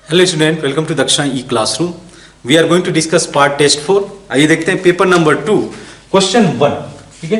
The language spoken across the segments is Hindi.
Hello student, welcome to Daksha E classroom. We are going to discuss part test 4। आइए देखते हैं पेपर नंबर 2 क्वेश्चन 1। ठीक है,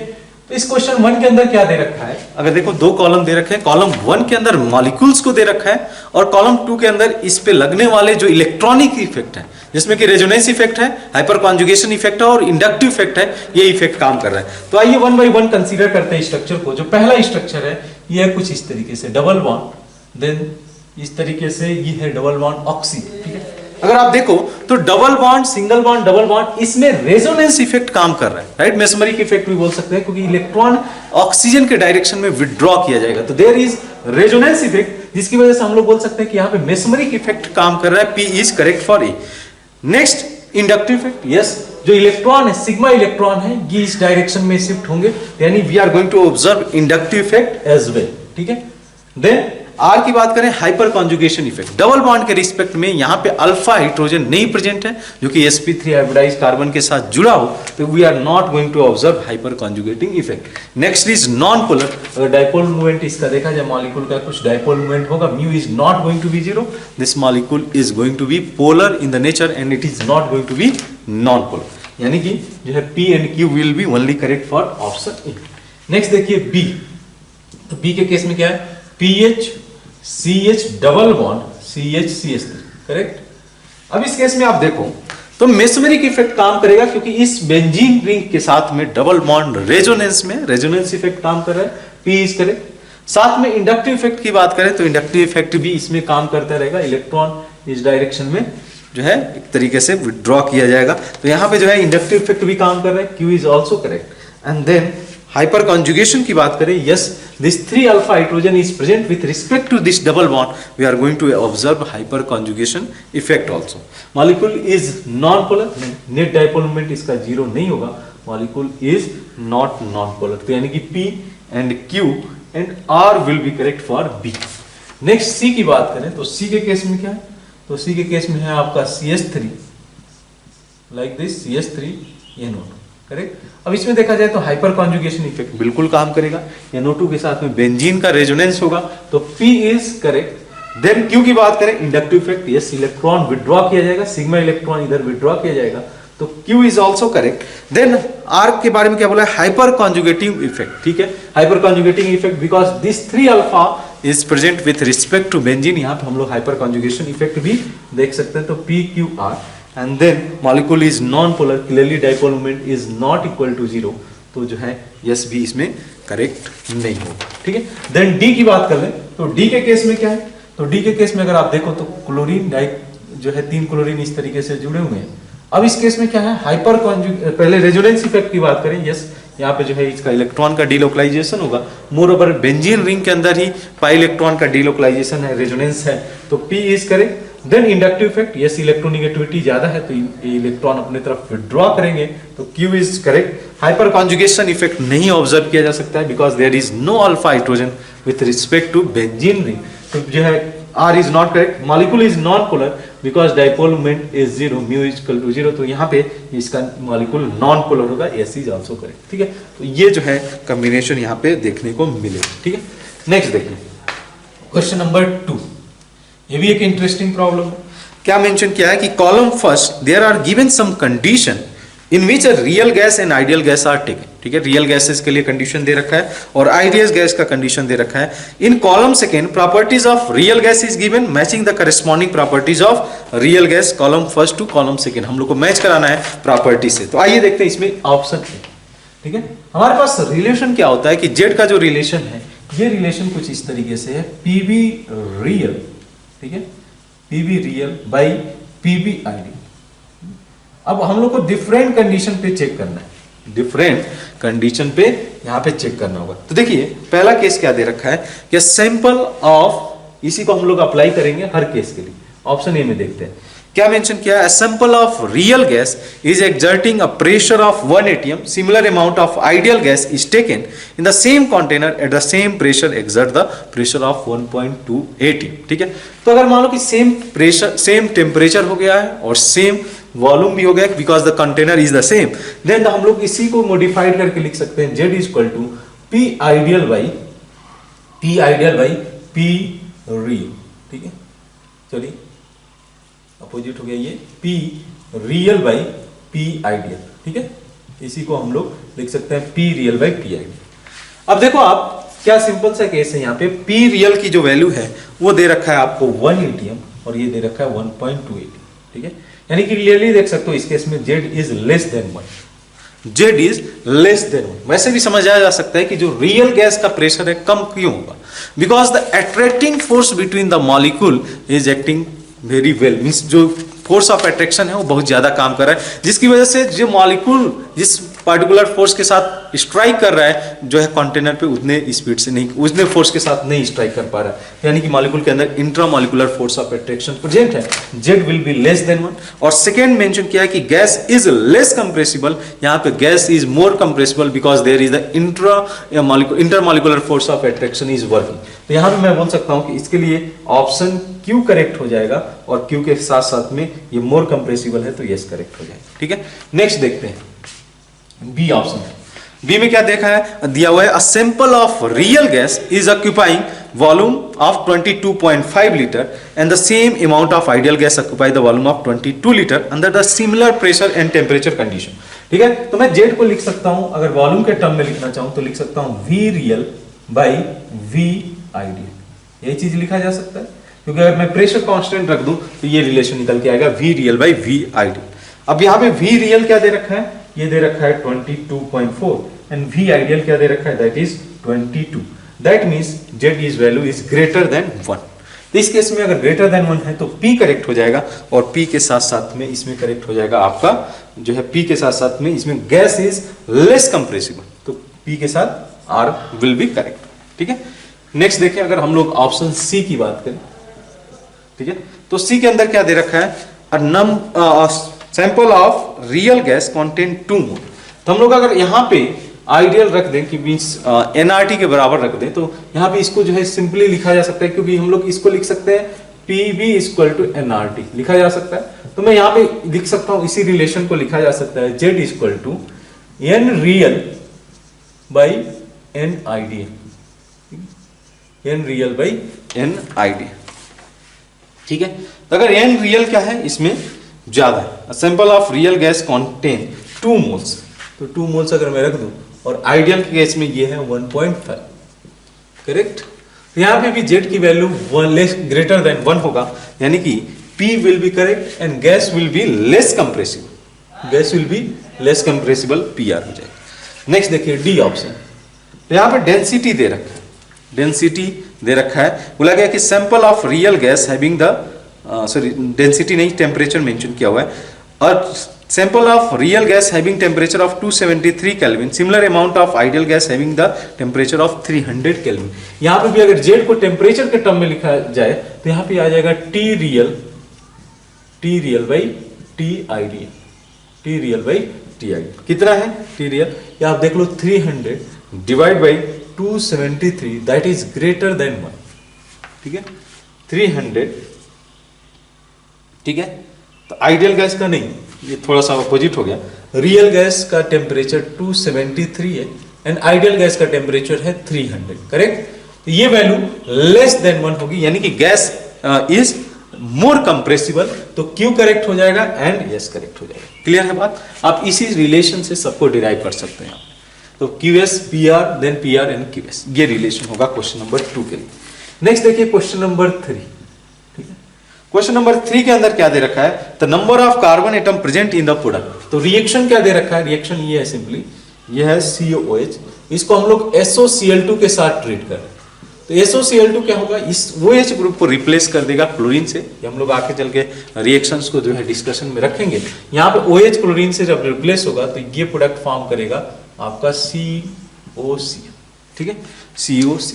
तो इस क्वेश्चन 1 के अंदर क्या दे रखा है? अगर देखो दो कॉलम दे रखे हैं। कॉलम 1 के अंदर मॉलिक्यूल्स को दे रखा है और कॉलम 2 के अंदर इस पे लगने वाले जो इलेक्ट्रॉनिक इफेक्ट है, जिसमें कि रेजोनेंस इफेक्ट है, हाइपर कॉन्जुगेशन इफेक्ट है और इंडक्टिव इफेक्ट है, ये इफेक्ट काम कर रहा है। तो आइए 1 बाय 1 कंसीडर करते हैं स्ट्रक्चर को। जो पहला स्ट्रक्चर है ये है कुछ इस तरीके से, डबल बॉन्ड, देन इस तरीके से ये है डबल बॉन्ड ऑक्सी। ठीक है, अगर आप देखो तो double bond, single bond, double bond, इसमें रेजोनेंस इफेक्ट काम कर रहा है, राइट? मेसमरिक इफेक्ट भी बोल सकते हैं, क्योंकि इलेक्ट्रॉन ऑक्सीजन के डायरेक्शन में विड्रॉ किया जाएगा। तो देयर इज रेजोनेंस इफेक्ट, जिसकी वजह से हम लोग बोल सकते हैं कि यहाँ पे मेसमरिक इफेक्ट काम कर रहा है। P is correct for A. Next, inductive effect. Yes, जो इलेक्ट्रॉन है, सिग्मा इलेक्ट्रॉन है, ये इस डायरेक्शन में शिफ्ट होंगे, यानी we are going to observe inductive effect as well. ठीक है, देन आर की बात करें, hyper conjugation effect. Double bond के रिस्पेक्ट में यहाँ पे अल्फा हाइड्रोजन नहीं प्रेजेंट है, जो कि sp3 हाइब्रिडाइज्ड कार्बन के साथ जुड़ा हो, तो we are not going to observe hyper conjugating effect. Next is non polar. अगर डायपोल मूवमेंट इसका देखा जाए, मॉलिक्यूल का कुछ डायपोल मूवमेंट होगा, mu is not going to be zero, this molecule is going to be polar in the nature and it is not going to be non polar, यानी कि जो है P and Q will be only correct for option A. Next देखिए बी। तो बी के केस में क्या है? PH CH double bond CH correct. अब इस केस में आप देखो तो मेसमरिक इफेक्ट काम करेगा, क्योंकि इस बेंजीन रिंग के साथ में डबल बॉन्ड रेजोनेंस में रेजोनेंस इफेक्ट काम कर रहा है, P इज करेक्ट। साथ में इंडक्टिव इफेक्ट की बात करें तो इंडक्टिव इफेक्ट भी इसमें काम करता रहेगा, इलेक्ट्रॉन इस डायरेक्शन में जो है एक तरीके से विड्रॉ किया जाएगा। तो यहाँ पे जो है इंडक्टिव इफेक्ट भी काम कर रहा है, Q is also correct. And then hyper conjugation की बात करें, yes, this 3 alpha hydrogen is present with respect to this double bond, we are going to observe hyper conjugation effect also. Molecule is non polar, net dipole moment इसका जीरो नहीं होगा, molecule is not non polar. तो यानी कि P and Q and R will be correct for B। Next C की बात करें तो C के केस में क्या है? तो C के केस में है आपका CH3, like this CH3 NO2 correct. अब इसमें देखा जाए तो हाइपर कॉन्जुगेशन इफेक्ट बिल्कुल काम करेगा, NO2 के साथ में बेंजीन का रेजोनेंस होगा, तो P is correct. Then Q की बात करें, inductive effect, yes, electron withdraw किया जाएगा, सिग्मा इलेक्ट्रॉन इधर विड्रॉ किया जाएगा, तो Q is also correct. Then R के बारे में क्या बोला है? Hyper conjugative effect. ठीक है, hyper conjugating effect because this 3 alpha is present with respect to benzene, यहाँ पे हम लोग हाइपर कॉन्जुगेशन इफेक्ट भी देख सकते हैं। तो PQR and then molecule is non-polar, clearly dipole moment is not equal to 0, तो जो है यस भी इसमें करेक्ट नहीं होगा। ठीक है, देन D की बात कर लें तो D के केस में क्या है? तो D के केस में अगर आप देखो तो क्लोरीन डाइ जो है 3 क्लोरीन इस तरीके से जुड़े हुए हैं। अब इस केस में क्या है? Hyper conjugate. पहले रेजोनेंस इफेक्ट की बात करें, यस, यहाँ पे जो है इसका इलेक्ट्रॉन का डिलोकलाइजेशन होगा, मोर ओवर बेंजीन रिंग के अंदर ही पाई इलेक्ट्रॉन का डिलोकलाइजेशन है, रेजोनेंस है, तो P is correct. Then inductive effect, yes, electronegativity ज्यादा है तो इलेक्ट्रॉन अपने तरफ विड्रॉ करेंगे, तो Q is correct. Hyper conjugation effect नहीं ऑब्जर्व किया जा सकता है because there is no alpha hydrogen with respect to benzene ring, तो जो है R is not correct. Molecule is non polar because dipole moment is 0, mu is equal to 0, तो यहाँ पे इसका मॉलिक्यूल नॉन पोलर होगा, S इज ऑल्सो करेक्ट। ठीक है, तो ये जो है कॉम्बिनेशन यहाँ पे देखने को मिले। ठीक है, नेक्स्ट देखिए क्वेश्चन नंबर 2। ये भी एक इंटरेस्टिंग प्रॉब्लम है। क्या मेंशन किया है कि column first there are given some condition in which a real gas and ideal gas are taken. ठीक है, रियल गैसेस के लिए कंडीशन दे रखा है और आइडियल गैस का कंडीशन दे रखा है। In column second properties of real gas is given matching the corresponding properties of real gas, column first to column second हम लोग को मैच कराना है प्रॉपर्टी से। तो आइए देखते हैं इसमें ऑप्शन ए। ठीक है, हमारे पास रिलेशन क्या होता है कि जेड का जो रिलेशन है, ये रिलेशन कुछ इस तरीके से है, PV रियल, ठीक है, PV real by PV ideal. अब हम लोग को डिफरेंट कंडीशन पे चेक करना है, डिफरेंट कंडीशन पे यहां पे चेक करना होगा। तो देखिए पहला केस क्या दे रखा है कि सैंपल ऑफ, इसी को हम लोग अप्लाई करेंगे हर केस के लिए। ऑप्शन ए में देखते हैं क्या मेंशन किया है? Sample of real gas is exerting a pressure of 1 atm, similar amount of ideal gas is taken in the same container eight the same pressure exert the pressure of 1.2 atm। ठीक है, तो अगर मान लो कि सेम प्रेशर, सेम टेम्परेचर हो गया है और सेम वॉल्यूम भी हो गया because the container is the same, then हम लोग इसी को मॉडिफाइड करके लिख सकते हैं, Z is equal to P ideal by P real. ठीक है, चलिए अपोजिट हो गया ये P real by P ideal, ठीक है। इसी को हम लोग लिख सकते हैं P real by P ideal. अब देखो आप क्या सिंपल सा केस है, यहाँ पे P रियल की जो वैल्यू है वो दे रखा है आपको 1 ATM और ये दे रखा है 1.2 ATM, ठीक है। यानी कि क्लियरली देख सकते हो इस केस में Z is less then 1, Z is less then 1। वैसे भी समझाया जा सकता है कि जो रियल गैस का प्रेशर है कम क्यों होगा, because the attracting force between the molecule is acting very well, means जो फोर्स ऑफ अट्रैक्शन है वो बहुत ज्यादा काम कर रहा है, जिसकी वजह से जो मॉलिक्यूल जिस पार्टिकुलर फोर्स के साथ स्ट्राइक कर रहा है जो है कंटेनर पे उतने स्पीड से नहीं, उतने फोर्स के साथ नहीं स्ट्राइक कर पा रहा है, यानी कि मॉलिक्यूल के अंदर intramolecular force of attraction present है, Z will be less then 1। और सेकेंड मेंशन किया है कि गैस इज लेस कंप्रेसिबल, यहाँ पे gas is more compressible because there is the intermolecular force of attraction is working. तो यहाँ पे मैं बोल सकता हूँ कि इसके लिए ऑप्शन Q करेक्ट हो जाएगा और Q के साथ साथ में ये मोर कंप्रेसिबल है तो यस करेक्ट हो जाएगा, ठीक है। नेक्स्ट देखते हैं बी ऑप्शन। बी में क्या देखा है, दिया हुआ है a sample of real gas is occupying volume of 22.5 litre and the same amount of ideal gas occupy the volume of 22 litre under the similar pressure and temperature condition, ठीक है। तो मैं जेड को लिख सकता हूं, अगर वॉल्यूम के टर्म में लिखना चाहूं तो लिख सकता हूं V real by V ideal, यही चीज लिखा जा सकता है, क्योंकि अगर मैं प्रेशर कांस्टेंट रख दूं तो ये रिलेशन निकल के आएगा V real by V ideal. अब यहाँ पे वी रियल क्या दे रखा है, ये दे रखा है 22.4 एंड वी आइडियल क्या दे रखा है, that is 22। That means Z is value is greater then 1। तो इस केस में अगर ग्रेटर देन 1 है तो P करेक्ट हो जाएगा और P के साथ साथ में इसमें करेक्ट हो जाएगा आपका जो है P के साथ साथ में इसमें गैस इज लेस कंप्रेसिबल, तो P के साथ R विल बी करेक्ट, ठीक है। नेक्स्ट देखिए अगर हम लोग ऑप्शन C की बात करें, ठीक है, तो C के अंदर क्या दे रखा है, sample of real gas contain 2 मोल। तो हम लोग अगर यहाँ पे आइडियल रख दें कि मींस एनआरटी के बराबर रख दें तो यहाँ पे इसको जो है सिंपली लिखा जा सकता है, क्योंकि हम लोग इसको लिख सकते हैं PV इक्वल टू एनआरटी लिखा जा सकता है। तो मैं यहाँ पे लिख सकता हूँ इसी रिलेशन को लिखा जा सकता है Z equal to N real by N ideal, N real by N ideal, ठीक है। तो अगर एन रियल क्या है इसमें ज्यादा है, sample of real gas contain 2 moles, तो 2 मोल्स अगर मैं रख दूं और आइडियल के केस में ये है 1.5, करेक्ट। तो यहाँ पे भी Z की वैल्यू ग्रेटर देन 1 होगा, यानी कि P will be correct and gas will be less compressible, gas will be less compressible PR हो जाएगा। नेक्स्ट देखिए डी ऑप्शन। तो यहाँ पे डेंसिटी दे रखा है, डेंसिटी दे रखा है, बोला गया कि sample of real gas having the sorry density नहीं टेम्परेचर मेंशन किया हुआ है, और sample of real gas having temperature of 273 kelvin, similar amount of ideal gas having the temperature of 300 kelvin. यहाँ पे भी अगर Z को टेम्परेचर के टर्म में लिखा जाए तो यहाँ पे आ जाएगा T real by T ideal, T real by T ideal. कितना है T रियल, या आप देख लो 300 divide by 273 that is greater then 1, ठीक है, 300, ठीक है। तो आइडियल गैस का नहीं, ये थोड़ा सा अपोजिट हो गया, रियल गैस का टेम्परेचर 273 है एंड आइडियल गैस का टेम्परेचर है 300, करेक्ट। तो ये वैल्यू लेस देन 1 होगी, यानी कि गैस इज मोर कंप्रेसिबल, तो Q करेक्ट हो जाएगा एंड यस करेक्ट हो जाएगा। क्लियर है बात, आप इसी रिलेशन से सबको डिराइव कर सकते हैं। तो QS PR then PR and QS, ये रिलेशन होगा क्वेश्चन नंबर 2 के लिए। नेक्स्ट देखिए क्वेश्चन नंबर 3, ठीक है। क्वेश्चन नंबर 3 के अंदर क्या दे रखा है, the number of carbon atom present in the product. तो रिएक्शन क्या दे रखा है, रिएक्शन ये है सिंपली, ये है COOH, इसको हम लोग SOCl2 के साथ ट्रीट कर रहे हैं। तो SOCl2 क्या होगा, इस OH ग्रुप को रिप्लेस कर देगा क्लोरीन से, ये हम लोग आके चल के रिएक्शंस को जो है डिस्कशन में रखेंगे। यहाँ पे OH क्लोरीन से जब रिप्लेस होगा तो ये प्रोडक्ट फॉर्म करेगा आपका COC, ठीक है, COC।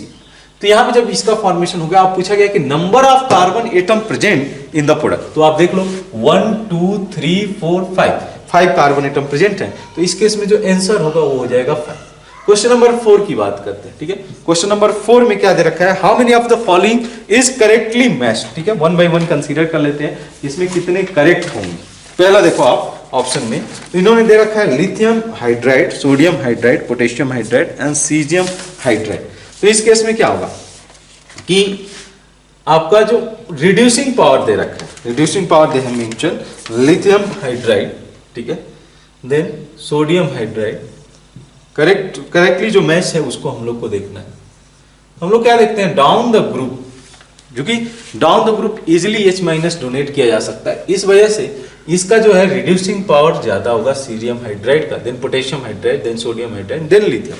तो यहाँ पे जब इसका फॉर्मेशन होगा, आप पूछा गया कि number of carbon atom present in the product, तो आप देख लो 1 2 3 4 5 कार्बन एटम प्रेजेंट है, तो इस केस में जो आंसर होगा वो हो जाएगा 5। क्वेश्चन नंबर 4 की बात करते हैं, ठीक है। क्वेश्चन नंबर 4 में क्या दे रखा है, how many of the following is correctly matched, ठीक है, 1 बाय 1 कंसीडर कर लेते हैं, इसमें कितने करेक्ट होंगे। पहला देखो आप ऑप्शन में, तो इन्होंने दे रखा है lithium hydride, sodium hydride, potassium hydride and caesium hydride. तो इस केस में क्या होगा कि आपका जो रिड्यूसिंग पावर दे रखा है, reducing power they have mention lithium hydride, ठीक है, देन सोडियम हाइड्राइड। करेक्टली जो मैच है उसको हम लोग को देखना है। हम लोग क्या देखते हैं, डाउन द ग्रुप, जो कि down the group easily H minus donate किया जा सकता है, इस वजह से इसका जो है रिड्यूसिंग पावर ज्यादा होगा सीरियम हाइड्राइड का, then potassium hydride, then sodium hydride, then lithium,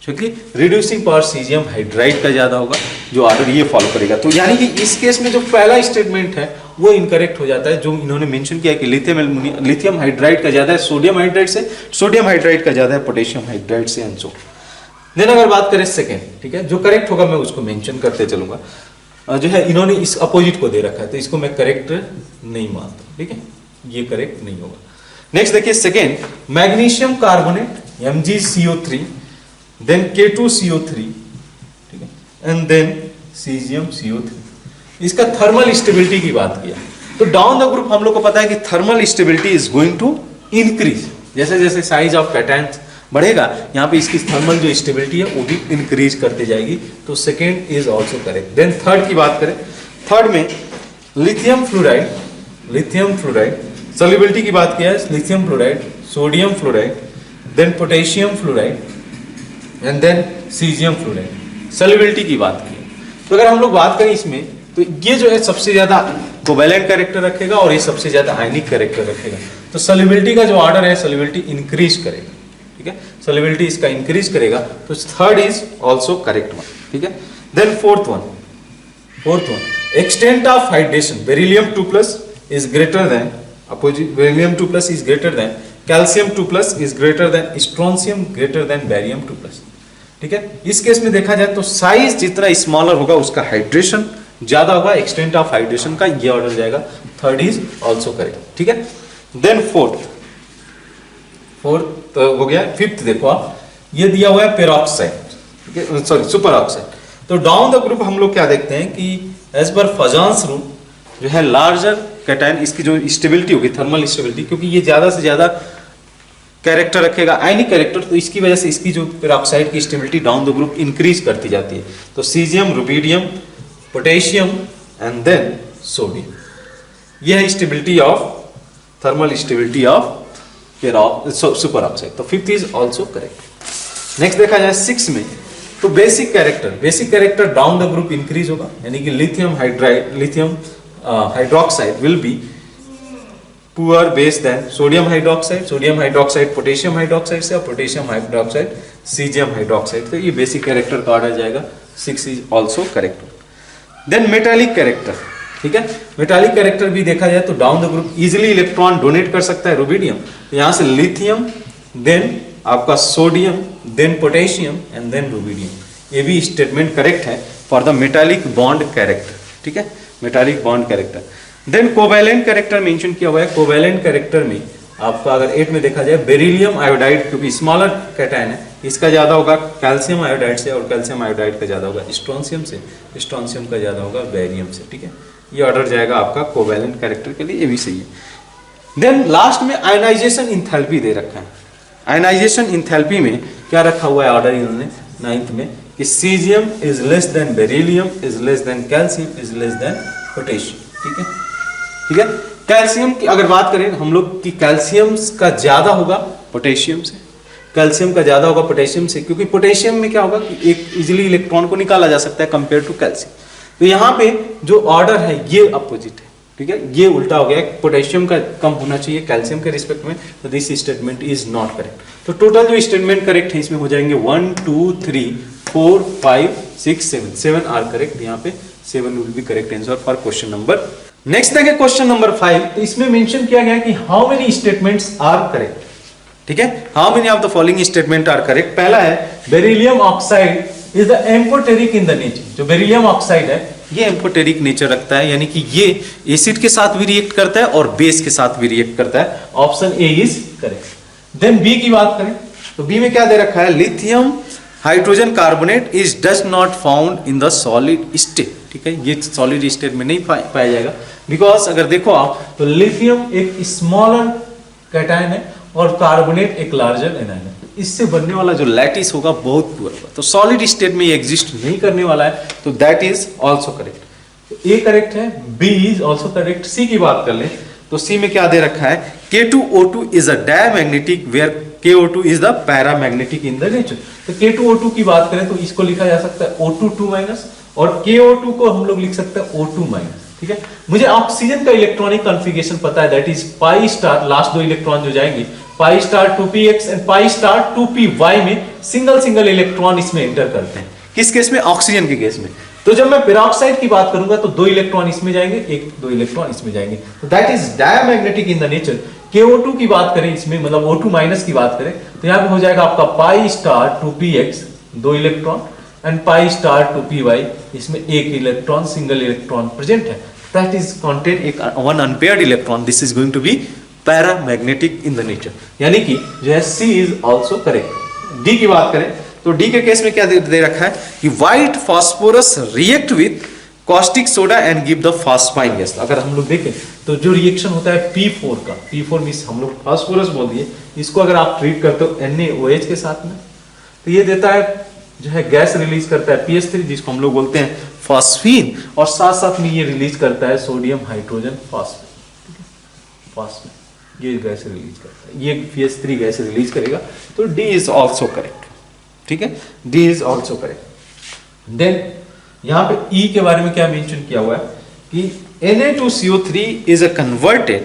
क्योंकि रिड्यूसिंग पावर सीरियम हाइड्राइड का ज्यादा होगा, जो ऑर्डर ये फॉलो करेगा। तो यानी कि इस केस में जो पहला स्टेटमेंट है वो इनकरेक्ट हो जाता है, जो इन्होंने मेंशन किया कि लिथियम हाइड्राइड का ज्यादा है सोडियम हाइड्राइड से, सोडियम हाइड्राइड का ज्यादा है पोटेशियम हाइड्राइड से, एंड सो। देन अगर बात करें सेकेंड, ठीक है, जो करेक्ट होगा मैं उसको मेंशन करते चलूंगा। जो है इन्होंने इस अपोजिट को दे रखा है, तो इसको मैं करेक्ट नहीं मानता, ठीक है, ये करेक्ट नहीं होगा। नेक्स्ट देखिए second, magnesium carbonate MgCO3, then K2CO3, ठीक है, एंड देन सीजियम CO3। इसका थर्मल स्टेबिलिटी की बात किया, तो डाउन द ग्रुप हम लोग को पता है कि thermal stability is going to increase, जैसे जैसे साइज ऑफ कैटायंस बढ़ेगा, यहाँ पे इसकी थर्मल जो स्टेबिलिटी है वो भी इंक्रीज करते जाएगी, तो second is also correct. Then third की बात करें, थर्ड में लिथियम फ्लोराइड सॉल्युबिलिटी की बात किया है, lithium fluoride, sodium fluoride, then potassium fluoride, and then caesium fluoride. Solubility की बात की, तो अगर हम लोग बात करें इसमें, तो ये जो है सबसे ज्यादा कोवैलेंट कैरेक्टर रखेगा और ये सबसे ज्यादा आयनिक कैरेक्टर रखेगा, तो सॉल्युबिलिटी का जो ऑर्डर है सॉल्युबिलिटी इंक्रीज करेगा, ठीक है, सॉल्युबिलिटी इसका इंक्रीज करेगा, तो third is also correct one, ठीक है। Then fourth one, extent of hydration beryllium 2+ is greater than opposite, beryllium 2+ is greater than calcium 2+ is greater than strontium greater than barium 2+, ठीक है। इस केस में देखा जाए तो साइज जितना स्मॉलर होगा उसका हाइड्रेशन ज्यादा होगा, एक्सटेंट ऑफ हाइड्रेशन का ये ऑर्डर जाएगा, थर्ड इज ऑल्सो करेक्ट, ठीक है। देन फोर्थ तो हो गया। फिफ्थ देखो आप, ये दिया हुआ है पेरोक्साइड, ठीक है, सॉरी सुपर ऑक्साइड। तो डाउन द ग्रुप हम लोग क्या देखते हैं कि एज पर फजांस रूल जो है लार्जर कैटायन, इसकी जो स्टेबिलिटी होगी थर्मल स्टेबिलिटी, क्योंकि ये ज्यादा से ज्यादा कैरेक्टर रखेगा आयनिक कैरेक्टर, तो इसकी वजह से इसकी जो पेरोक्साइड की stability down the group increase करती जाती है। तो caesium, rubidium, potassium and then sodium, यह है stability of thermal stability of super oxide, तो fifth is also correct. Next देखा जाए सिक्स में, तो basic character down the group increase होगा, यानी कि lithium hydroxide will be poor base than sodium hydroxide potassium hydroxide से, और पोटेशियम हाइड्रोक्साइड सीजियम हाइड्रोक्साइड, तो ये बेसिक कैरेक्टर का ऑर्डर जाएगा, 6 is also correct. Then metallic character, ठीक है, मेटालिक कैरेक्टर भी देखा जाए तो down the group easily electron donate कर सकता है रुबिडियम, तो यहां से लिथियम, देन आपका sodium, then potassium and then rubidium, ये भी स्टेटमेंट करेक्ट है for the metallic bond character, ठीक है, metallic bond character. Then covalent character mention किया हुआ है, कोवैलेंट कैरेक्टर में आपका अगर 8 में देखा जाए बेरिलियम आयोडाइड, क्योंकि स्मॉलर कैटायन है, इसका ज्यादा होगा कैल्शियम आयोडाइड से, और कैल्शियम आयोडाइड का ज्यादा होगा स्ट्रोंशियम से, स्ट्रोंशियम का ज्यादा होगा बैरियम से, ठीक है, ये ऑर्डर जाएगा आपका कोवैलेंट कैरेक्टर के लिए, ये भी सही है। देन लास्ट में आयनाइजेशन इंथैल्पी दे रखा है, आयनाइजेशन इंथैल्पी में क्या रखा हुआ है ऑर्डर इन्होंने 9th में कि caesium is less then beryllium is less then calcium is less then potassium, ठीक है, ठीक है। कैल्शियम की अगर बात करें हम लोग की कैल्शियम का ज्यादा होगा पोटेशियम से, कैल्शियम का ज्यादा होगा पोटेशियम से, क्योंकि पोटेशियम में क्या होगा कि एक इजिली इलेक्ट्रॉन को निकाला जा सकता है कंपेयर टू कैल्शियम, तो यहाँ पे जो ऑर्डर है ये अपोजिट है, ठीक है, ये उल्टा हो गया, पोटेशियम का कम होना चाहिए कैल्शियम के रिस्पेक्ट में, तो this statement is not correct. तो टोटल जो स्टेटमेंट करेक्ट है इसमें हो जाएंगे 1 2 3 4 5 6 7 आर करेक्ट, यहाँ पे 7 will be correct answer for question number. Next देखिए क्वेश्चन नंबर 5, तो इसमें मेंशन किया गया कि how many statements are correct, ठीक है, how many of the following statement are correct. पहला है beryllium oxide is the amphoteric in the nature, जो बेरिलियम ऑक्साइड है ये एम्फोटेरिक नेचर रखता है, यानी कि ये एसिड के साथ भी रिएक्ट करता है और बेस के साथ भी रिएक्ट करता है, option A is correct. Then B की बात करें तो बी में क्या दे रखा है, lithium hydrogen carbonate is does not found in the solid state, ठीक है, ये सॉलिड स्टेट में नहीं पाया जाएगा, बिकॉज अगर देखो आप तो लिथियम एक स्मॉलर कैटायन है और कार्बोनेट एक लार्जर एनायन है, इससे बनने वाला जो लैटिस होगा बहुत पुअर होगा, तो सॉलिड स्टेट में ये एग्जिस्ट नहीं करने वाला है, तो दैट इज ऑल्सो करेक्ट। तो ए करेक्ट है, बी इज ऑल्सो करेक्ट। सी की बात कर ले तो सी में क्या दे रखा है, K2O2 is a diamagnetic where KO2 is the paramagnetic in the nature. तो K2O2 की बात करें तो इसको लिखा जा सकता है O2 2 माइनस, और KO2 को हम लोग लिख सकते हैं O2 माइनस। ठीक है, मुझे ऑक्सीजन का इलेक्ट्रॉनिक कॉन्फ़िगरेशन पता है, that is pi star, last दो इलेक्ट्रॉन जो जाएंगे पाई star 2px and pi star 2py में सिंगल सिंगल इलेक्ट्रॉन इसमें एंटर करते हैं। किस केस में? ऑक्सीजन के केस में। तो जब मैं पेरोक्साइड की बात करूंगा तो 2 इलेक्ट्रॉन इसमें जाएंगे, 1-2 इलेक्ट्रॉन इसमें जाएंगे, तो that is diamagnetic in the nature. KO2 की बात करें इसमें, मतलब O2 माइनस की बात करें तो यहां पे हो जाएगा आपका pi star 2px 2 electron and pi star 2py, इसमें 1 इलेक्ट्रॉन सिंगल इलेक्ट्रॉन प्रेजेंट है, दैट इज कंटेन एक one unpaired electron, this is going to be paramagnetic in the nature, यानी कि जो है C is also correct. D की बात करें तो डी के केस में क्या दे रखा है कि white phosphorus react with caustic soda and give the phosphine gas. अगर हम लोग देखें तो जो रिएक्शन होता है P4 का, P4 मींस हम लोग फास्फोरस बोल दिए, इसको अगर आप ट्रीट करते हो NaOH के साथ में तो ये देता है जो है गैस रिलीज करता है PH3 जिसको हम लोग बोलते हैं फास्फीन, और साथ साथ में ये रिलीज करता है सोडियम हाइड्रोजन फास्फेट, ये गैस रिलीज करता है, ये PH3 गैस रिलीज करेगा, तो डी इज ऑल्सो करेक्ट। ठीक है, D is also correct. Then यहां पे ई के बारे में क्या मेंशन किया हुआ है कि Na2CO3 is a converted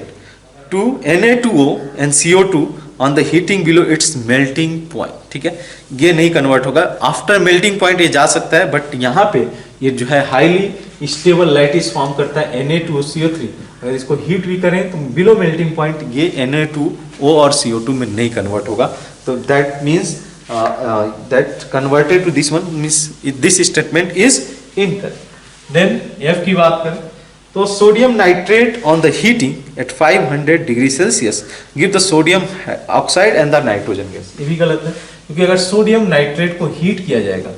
to Na2O and CO2 on the heating below its melting point. ठीक है, ये नहीं कन्वर्ट होगा, आफ्टर मेल्टिंग पॉइंट ये जा सकता है, बट यहाँ पे ये जो है हाईली स्टेबल लैटिस फॉर्म करता है Na2CO3, अगर इसको हीट भी करें तो बिलो मेल्टिंग पॉइंट ये Na2O और CO2 में नहीं कन्वर्ट होगा, तो that means that converted to this one means this statement is incorrect. Then F की बात करें तो sodium nitrate on the heating eight 500 degree Celsius give the sodium oxide and the nitrogen gas. ये भी गलत है, क्योंकि अगर सोडियम नाइट्रेट को हीट किया जाएगा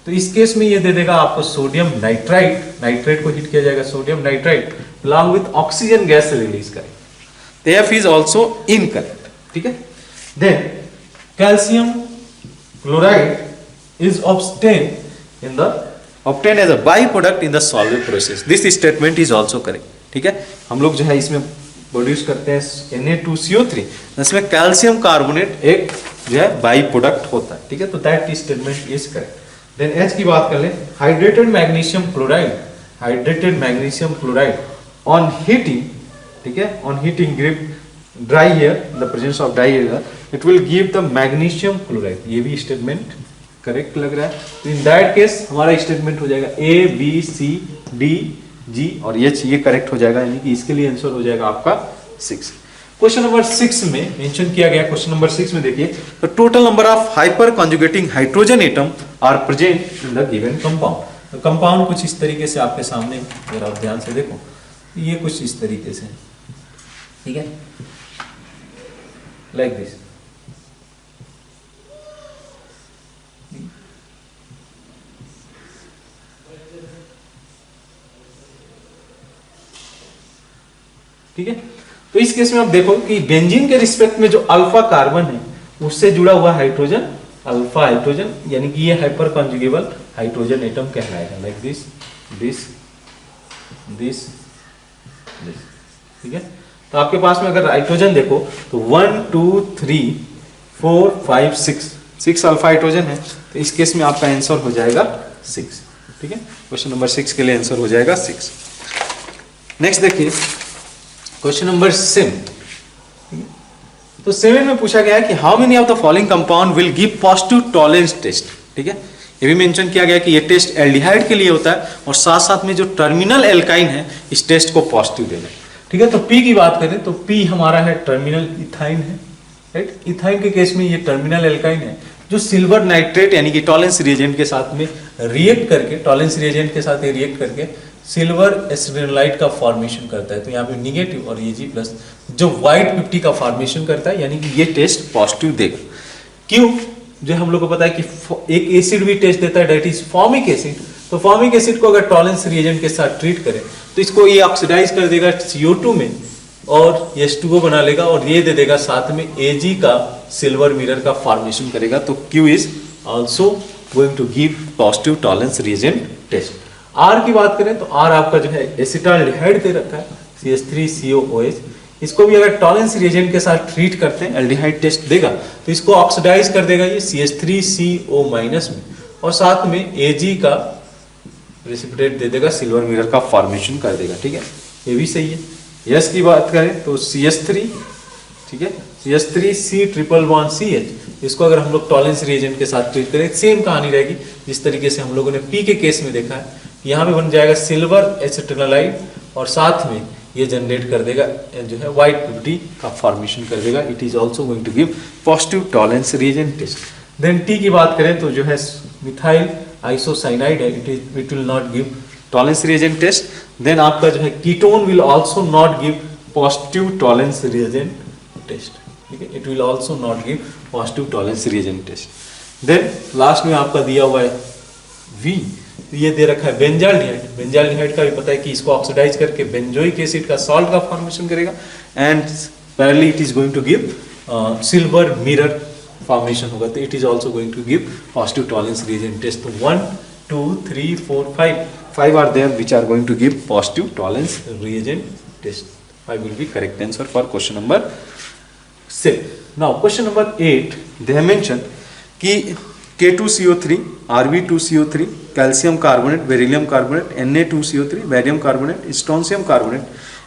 तो इस केस में ये दे देगा आपको सोडियम नाइट्राइट, नाइट्रेट को हीट किया जाएगा sodium nitrite along with oxygen gas release करेगा, तो F is also incorrect। ठीक है, then calcium chloride is obtained as a byproduct in the solvent process. This statement is also correct. ठीक है, हम लोग जो है इसमें प्रोड्यूस करते हैं Na2CO3, इसमें कैल्शियम कार्बोनेट एक जो है बाई प्रोडक्ट होता है। ठीक है, तो that statement is correct. Then H की बात कर ले, hydrated magnesium chloride on heating, ठीक है, on heating give dry air, the presence of dry air it will give the magnesium chloride. ये भी स्टेटमेंट करेक्ट लग रहा है, तो इन दैट केस हमारा स्टेटमेंट हो जाएगा A B C D G और H, ये करेक्ट हो जाएगा, यानी कि इसके लिए आंसर हो जाएगा आपका 6। क्वेश्चन नंबर 6 में मेंशन किया गया, क्वेश्चन नंबर 6 में देखिए, तो total number of hyper conjugating hydrogen atom are present in the given compound. तो कंपाउंड कुछ इस तरीके से आपके सामने, अगर आप ध्यान से देखो ये कुछ इस तरीके से, ठीक है, लाइक दिस। ठीक है, तो इस केस में आप देखो कि बेंजीन के रिस्पेक्ट में जो अल्फा कार्बन है उससे जुड़ा हुआ हाइड्रोजन अल्फा हाइड्रोजन, यानी कि ये हाइपर कॉन्जुगेबल हाइड्रोजन एटम कहलाएगा, like this this this this. ठीक है, तो आपके पास में अगर हाइड्रोजन देखो तो 1 2 3 4 5 6 अल्फा हाइड्रोजन है, तो इस केस में आपका आंसर हो जाएगा 6। ठीक है, क्वेश्चन नंबर 6 के लिए आंसर हो जाएगा 6। नेक्स्ट देखिए क्वेश्चन नंबर 7। तो 7 में पूछा गया है कि how many of the following compound will give positive Tollens test. ठीक है, ये भी मेंशन किया गया कि ये टेस्ट एल्डिहाइड के लिए होता है और साथ साथ में जो टर्मिनल एल्काइन है इस टेस्ट को पॉजिटिव देना है। ठीक है, तो P की बात करें तो P हमारा है टर्मिनल इथाइन है, राइट। इथाइन के केस में ये टर्मिनल एल्काइन है जो सिल्वर नाइट्रेट यानी कि टॉलेंस रिएजेंट के साथ में रिएक्ट करके, टॉलेंस रिएजेंट के साथ ये रिएक्ट करके सिल्वर एसिडोलाइट का फॉर्मेशन करता है। तो यहाँ पे निगेटिव और Ag+ जो व्हाइट 50 का फॉर्मेशन करता है, यानी कि ये टेस्ट पॉजिटिव देगा। क्यों? जो हम लोग को पता है कि एक एसिड भी टेस्ट देता है, डेट इज फॉर्मिक एसिड। तो फॉर्मिक एसिड को अगर टॉलेंस रिएजेंट के साथ ट्रीट करें तो इसको ये ऑक्सीडाइज कर देगा CO2 में और H2O बना लेगा और ये दे देगा साथ में Ag का सिल्वर मिरर का फॉर्मेशन करेगा। तो Q is also going to give positive Tollens reagent test. R की बात करें तो R आपका जो है एसिटाल्डिहाइड दे रखा है CH3COOH। इसको भी अगर टॉलेंस रिएजेंट के साथ ट्रीट करते हैं, एल्डिहाइड टेस्ट देगा तो इसको ऑक्सीडाइज कर देगा ये CH3CO- में, और साथ में Ag का प्रेसिपिटेट दे देगा, सिल्वर मिरर का फॉर्मेशन कर देगा। ठीक है, ये भी सही है। यस की बात करें तो CH3, ठीक है, CH3C+1CH, इसको अगर हम लोग टॉलेंस रिएजेंट के साथ ट्रीट करें सेम कहानी रहेगी जिस तरीके से हम लोगों ने P के केस में देखा है। यहाँ पे बन जाएगा सिल्वर एसिटिलाइड और साथ में ये जनरेट कर देगा जो है व्हाइट PBT का फॉर्मेशन कर देगा। It is also going to give positive Tollens reagent test. Then T की बात करें तो जो है मिथाइल आइसोसाइनाइड है, it will not give Tollens reagent test. Then आपका जो है ketone will also not give positive Tollens reagent test. ठीक है, it will also not give positive Tollens reagent test. Then last में आपका दिया हुआ है V, तो ये दे रखा है बेंजाल्डिहाइड। बेंजाल्डिहाइड का भी पता है कि इसको ऑक्सीडाइज करके बेंजोइक एसिड का सॉल्ट का फॉर्मेशन करेगा, and parallelly it is going to give silver mirror formation होगा, तो it is also going to give positive Tollens reagent test. तो 1 2 3 4 5 are there which are going to give positive Tollens reagent test. 5 will be correct answer for question number 6. Now question number 8, they have mentioned कि K2CO3, Rb2CO3, calcium carbonate, beryllium carbonate, Na2CO3, barium carbonate, strontium carbonate,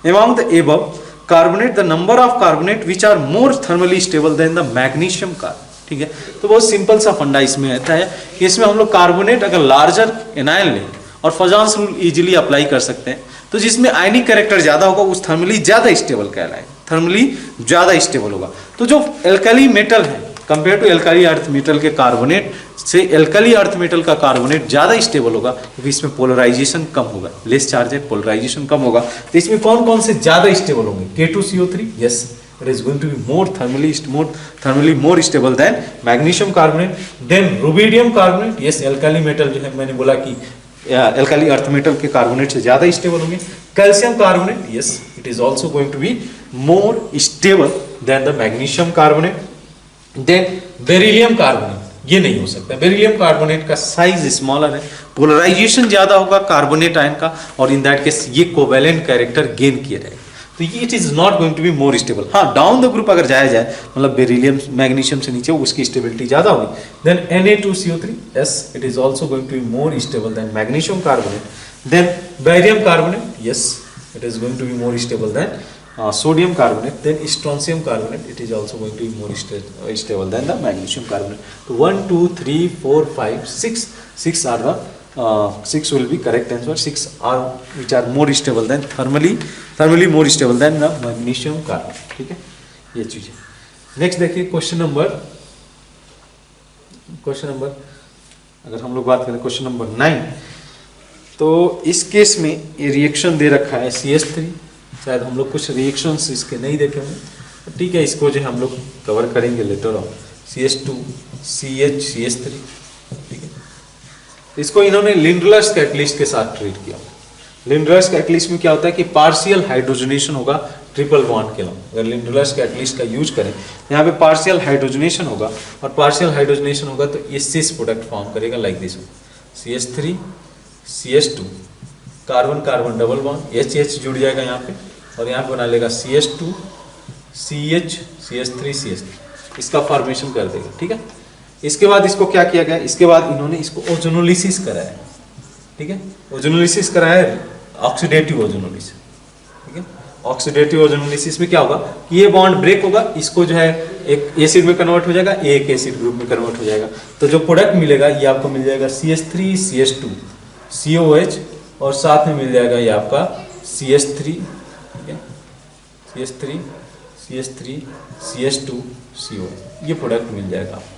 among the above carbonate the number of carbonate which are more thermally stable than the magnesium carbonate। ठीक है, तो बहुत सिंपल सा फंडा इसमें आता है कि इसमें हम लोग कार्बोनेट अगर लार्जर एनायन लें और फजांस रूल इजीली अप्लाई कर सकते हैं, तो जिसमें आयनिक कैरेक्टर ज्यादा होगा उस थर्मली ज्यादा स्टेबल कहलाएगा, थर्मली ज्यादा स्टेबल होगा। तो जो एल्कली मेटल है compare to alkali earth metal के कार्बोनेट से एल्कली अर्थ मेटल का कार्बोनेट ज्यादा स्टेबल होगा क्योंकि इसमें पोलराइजेशन कम होगा, लेस चार्ज है, पोलराइजेशन कम होगा। तो इसमें कौन कौन से ज्यादा स्टेबल होंगे? K2CO3, yes, it is going to be more thermally more stable than magnesium carbonate. Then rubidium carbonate, yes, alkali metal जो है मैंने बोला कि एल्कली अर्थ मेटल के कार्बोनेट से ज्यादा स्टेबल होंगे। Calcium carbonate, yes, it is also going to be more stable than the magnesium carbonate. Then beryllium carbonate, ये नहीं हो सकता, बेरिलियम कार्बोनेट का साइज स्मॉलर है, पोलराइजेशन ज्यादा होगा कार्बोनेट आयन का, और इन दैट केस ये कोवेलेंट कैरेक्टर गेन किया जाएगा, तो ये it is not going to be more stable. हाँ, डाउन द ग्रुप अगर जाया जाए मतलब बेरिलियम मैग्नीशियम से नीचे उसकी स्टेबिलिटी ज्यादा होगी। Then Na2CO3, yes, it is also going to be more stable than magnesium carbonate. Then barium carbonate, yes, it is going to be more stable than sodium carbonate. Then strontium carbonate, it is also going to be more stable than the magnesium carbonate. So 1 2 3 4 5 6 are the 6 will be correct answer. 6 are which are more stable than thermally more stable than the magnesium carbonate. ठीक है, ये चीज है। नेक्स्ट देखिए क्वेश्चन नंबर अगर हम लोग बात करें क्वेश्चन नंबर 9, तो इस केस में ये रिएक्शन दे रखा है CH3, शायद हम लोग कुछ रिएक्शंस इसके नहीं देखे होंगे, ठीक है, इसको जो हम लोग कवर करेंगे later on. CH2 CH CH3, ठीक है, इसको इन्होंने लिंडलर्स कैटलिस्ट के साथ ट्रीट किया। लिंडलर्स कैटलिस्ट में क्या होता है कि पार्शियल हाइड्रोजनेशन होगा ट्रिपल बॉन्ड के अलावा। अगर लिंडलर्स कैटलिस्ट का यूज करें यहाँ पे पार्शियल हाइड्रोजनेशन होगा, और पार्शियल हाइड्रोजनेशन होगा तो ये सिस प्रोडक्ट फॉर्म करेगा like this, CH3 CH2, carbon carbon double bond, HH जुड़ जाएगा यहाँ पे, और यहाँ पे बना लेगा CH2 CH CH3 CH3, इसका फॉर्मेशन कर देगा। ठीक है, इसके बाद इसको क्या किया गया, इसके बाद इन्होंने इसको ओजोनोलिसिस कराया। ठीक है, ओजोनोलिसिस कराया, ऑक्सीडेटिव ओजोनोलिसिस। ठीक है, ऑक्सीडेटिव ओजोनोलिसिस में क्या होगा कि ये बॉन्ड ब्रेक होगा, इसको जो है एक एसिड में कन्वर्ट हो जाएगा, एक एसिड ग्रुप में कन्वर्ट हो जाएगा, तो जो प्रोडक्ट मिलेगा ये आपको मिल जाएगा CH3 CH2 COH, और साथ में मिल जाएगा ये आपका CH3, ठीक है, CH3 CH2 COH, ये प्रोडक्ट मिल जाएगा आपको।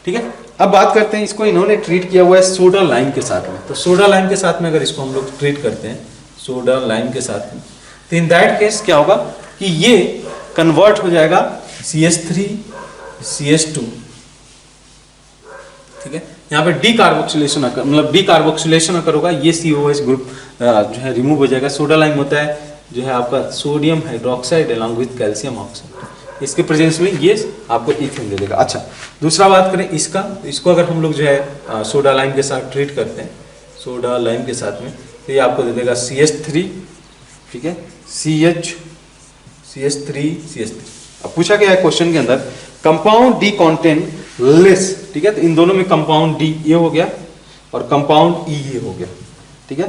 ठीक है, अब बात करते हैं, इसको इन्होंने ट्रीट किया हुआ है सोडा लाइम के साथ में। तो सोडा लाइम के साथ में अगर इसको हम लोग ट्रीट करते हैं सोडा लाइम के साथ में, तो इन दैट केस क्या होगा कि ये कन्वर्ट हो जाएगा CH3 CH2, ठीक है, यहाँ पे डीकार्बोक्सिलेशन मतलब डीकार्बोक्सिलेशन अगर होगा, ये COH ग्रुप जो है रिमूव हो जाएगा। सोडा लाइम होता है जो है आपका sodium hydroxide along with calcium oxide, इसके प्रेजेंस में ये आपको इथेन दे देगा। अच्छा, दूसरा बात करें इसका, तो इसको अगर हम लोग जो है सोडा लाइम के साथ ट्रीट करते हैं, सोडा लाइम के साथ में, तो ये आपको दे देगा CH3, ठीक है, CH3। अब पूछा गया है क्वेश्चन के अंदर कंपाउंड डी कॉन्टेन लेस, ठीक है, तो इन दोनों में कंपाउंड डी ये हो गया और कंपाउंड ई ये हो गया, ठीक है।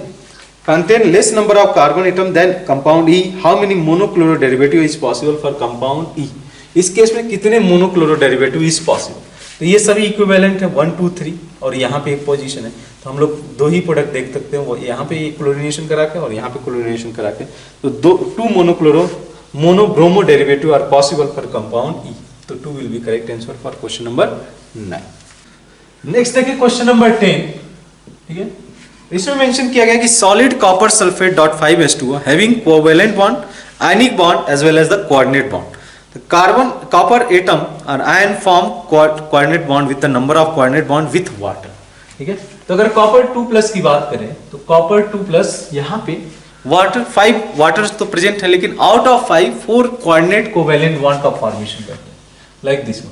Contain less number of carbon atom than compound E, how many monochloro derivative is possible for compound E. इस केस में कितने मोनोक्लोरो डेरिवेटिव इज पॉसिबल, तो ये सभी इक्विवेलेंट है 1 2 3 और यहाँ पे एक पोजीशन है, तो हम लोग दो ही प्रोडक्ट देख सकते हैं, वो यहाँ पे क्लोरीनेशन करा के और यहाँ पे क्लोरीनेशन करा के, तो two monobromo derivative are possible for compound E, तो 2 will be correct answer for question number 9। Next देखिए क्वेश्चन नंबर 10, ठीक है, इसमें मेंशन किया गया कि solid copper sulphate .5H2O having covalent bond, ionic bond as well as the coordinate bond. The copper atom or ion form coordinate bond with the number of coordinate bond with water, ठीक है। तो अगर कॉपर 2+ की बात करें तो कॉपर 2+ यहाँ पे वाटर 5 वाटर तो प्रेजेंट है, लेकिन out of 5 4 coordinate covalent bond का फॉर्मेशन करते हैं, लाइक दिस वन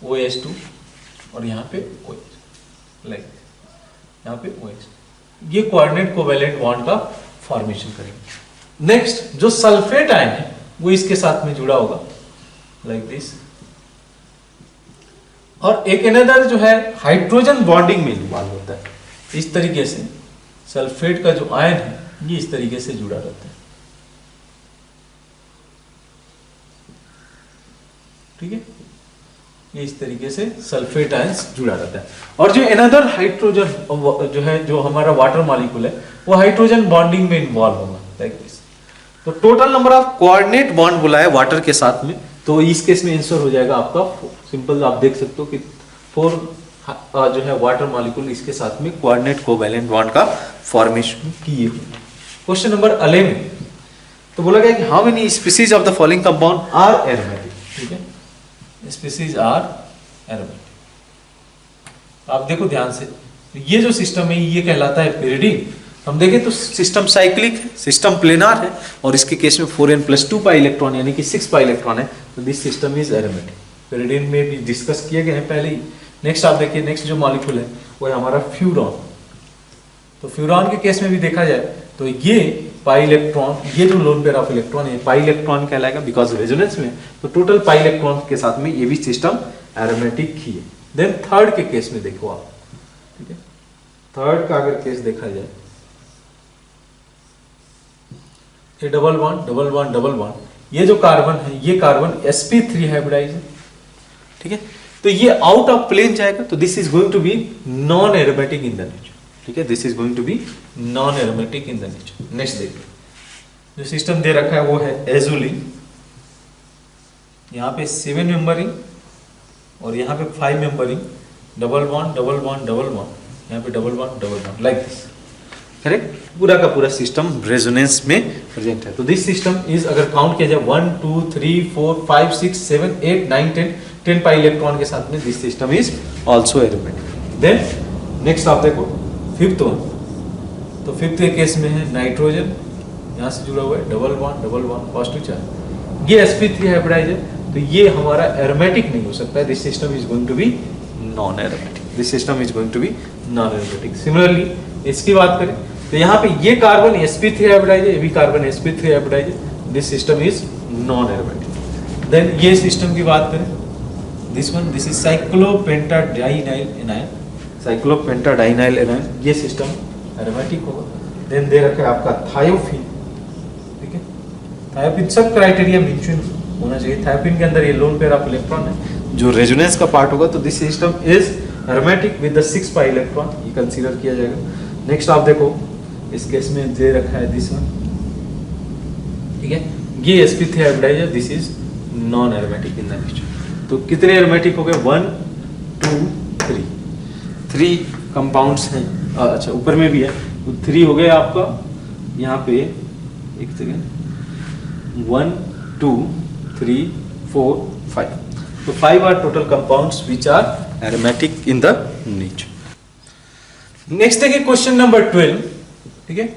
OH2 और यहाँ पे OH, लाइक यहाँ पे OH, ये कोऑर्डिनेट कोवेलेंट बॉन्ड का फॉर्मेशन करेंगे। नेक्स्ट जो सल्फेट आयन है वो इसके साथ में जुड़ा होगा, लाइक दिस, और एक अनदर जो है हाइड्रोजन बॉन्डिंग में इन्वॉल्व होता है, इस तरीके से सल्फेट का जो आयन है ये इस तरीके से जुड़ा रहता है, ठीक है, ये इस तरीके से सल्फेट आयन जुड़ा रहता है। और जो अनदर हाइड्रोजन जो है, जो हमारा वाटर मॉलिक्यूल है, वो हाइड्रोजन बॉन्डिंग में इन्वॉल्व होगा, लाइक दिस। तो total number of coordinate bond बोला है वाटर के साथ में, तो इस केस में आंसर हो जाएगा आपका 4। सिंपल आप देख सकते हो कि 4 जो है वाटर मॉलिक्यूल इसके साथ में कोऑर्डिनेट कोवैलेंट बॉन्ड का फॉर्मेशन किए हुए। क्वेश्चन नंबर 11, तो बोला गया कि how many species of the following compound are aromatic, ठीक है, स्पीसीज आर एरोमेटिक। आप देखो ध्यान से, ये जो सिस्टम है ये कहलाता है पिरिडिन। हम देखें तो सिस्टम साइक्लिक है, सिस्टम प्लेनार है, और इसके केस में 4n+2 पाई इलेक्ट्रॉन यानी कि 6 पाई इलेक्ट्रॉन है, तो this system is aromatic. Pyridine में भी डिस्कस किए गए हैं पहले ही। नेक्स्ट आप देखिए, नेक्स्ट जो मॉलिक्यूल है वो है हमारा फ्यूरॉन। तो फ्यूरॉन के केस में भी देखा जाए तो ये पाई इलेक्ट्रॉन, ये जो लोन पेयर ऑफ इलेक्ट्रॉन है पाई इलेक्ट्रॉन कहलाएगा, बिकॉज रेजोनेंस में, तो टोटल पाई इलेक्ट्रॉन के साथ में ये भी सिस्टम एरोमेटिक ही है। देन थर्ड के केस में देखो आप, ठीक है, थर्ड का अगर केस देखा जाए, ये double bond double bond double bond, ये जो कार्बन है ये कार्बन sp3 हाइब्रिडाइज है, ठीक है, तो ये आउट ऑफ प्लेन जाएगा, तो this is going to be non aromatic in the nature, ठीक है, this is going to be non aromatic in the nature. Next देखिए, जो सिस्टम दे रखा है वो है एजुलिन, यहाँ पे 7 मेंबर रिंग और यहाँ पे 5 member ring, double bond double bond double bond, यहाँ पे double bond like this, correct. पूरा का पूरा सिस्टम रेजोनेंस में प्रेजेंट है। तो दिस सिस्टम इज, अगर काउंट किया जाए 1 2 3 4 5 6 7 8 9 10 पाई इलेक्ट्रॉन के साथ में this system is also aromatic. Then next आप देखो फिफ्थ वन, तो फिफ्थ के केस में है नाइट्रोजन, यहाँ से जुड़ा हुआ है डबल बॉन्ड पॉजिटिव चार्ज, ये sp3 हाइब्रिडाइज है, तो ये हमारा एरोमेटिक नहीं हो सकता है, this system is going to be non aromatic, this system is going to be non aromatic. Similarly इसकी बात करें तो यहाँ पे ये कार्बन sp3 हाइब्रिडाइज है, ये भी कार्बन sp3 हाइब्रिडाइज है, this system is non aromatic. Then ये सिस्टम की बात करें, दिस इज साइक्लोपेंटाडाइनाइल एनायन, ये सिस्टम एरोमेटिक होगा। देन दे रखा है आपका थायोफिन, ठीक है, थायोफिन सब क्राइटेरिया मेंशन होना चाहिए। थायोफिन के अंदर ये लोन पेयर ऑफ इलेक्ट्रॉन है जो रेजोनेंस का पार्ट होगा, तो this system is aromatic with the 6 pi electron, ये कंसीडर किया जाएगा। नेक्स्ट आप देखो, इस केस में दे रखा है दिस वन, ठीक है, ये sp3 हाइब्रिडाइज है, this is non aromatic in the nature. तो कितने एरोमेटिक हो गए, 1 2 3 कंपाउंड्स हैं, अच्छा ऊपर में भी है, तो 3 हो गए आपका, यहाँ पे एक सेकेंड, 1 2 3 4 5, तो 5 are total compounds which are aromatic in the nature. Next देखिए क्वेश्चन नंबर 12, ठीक है,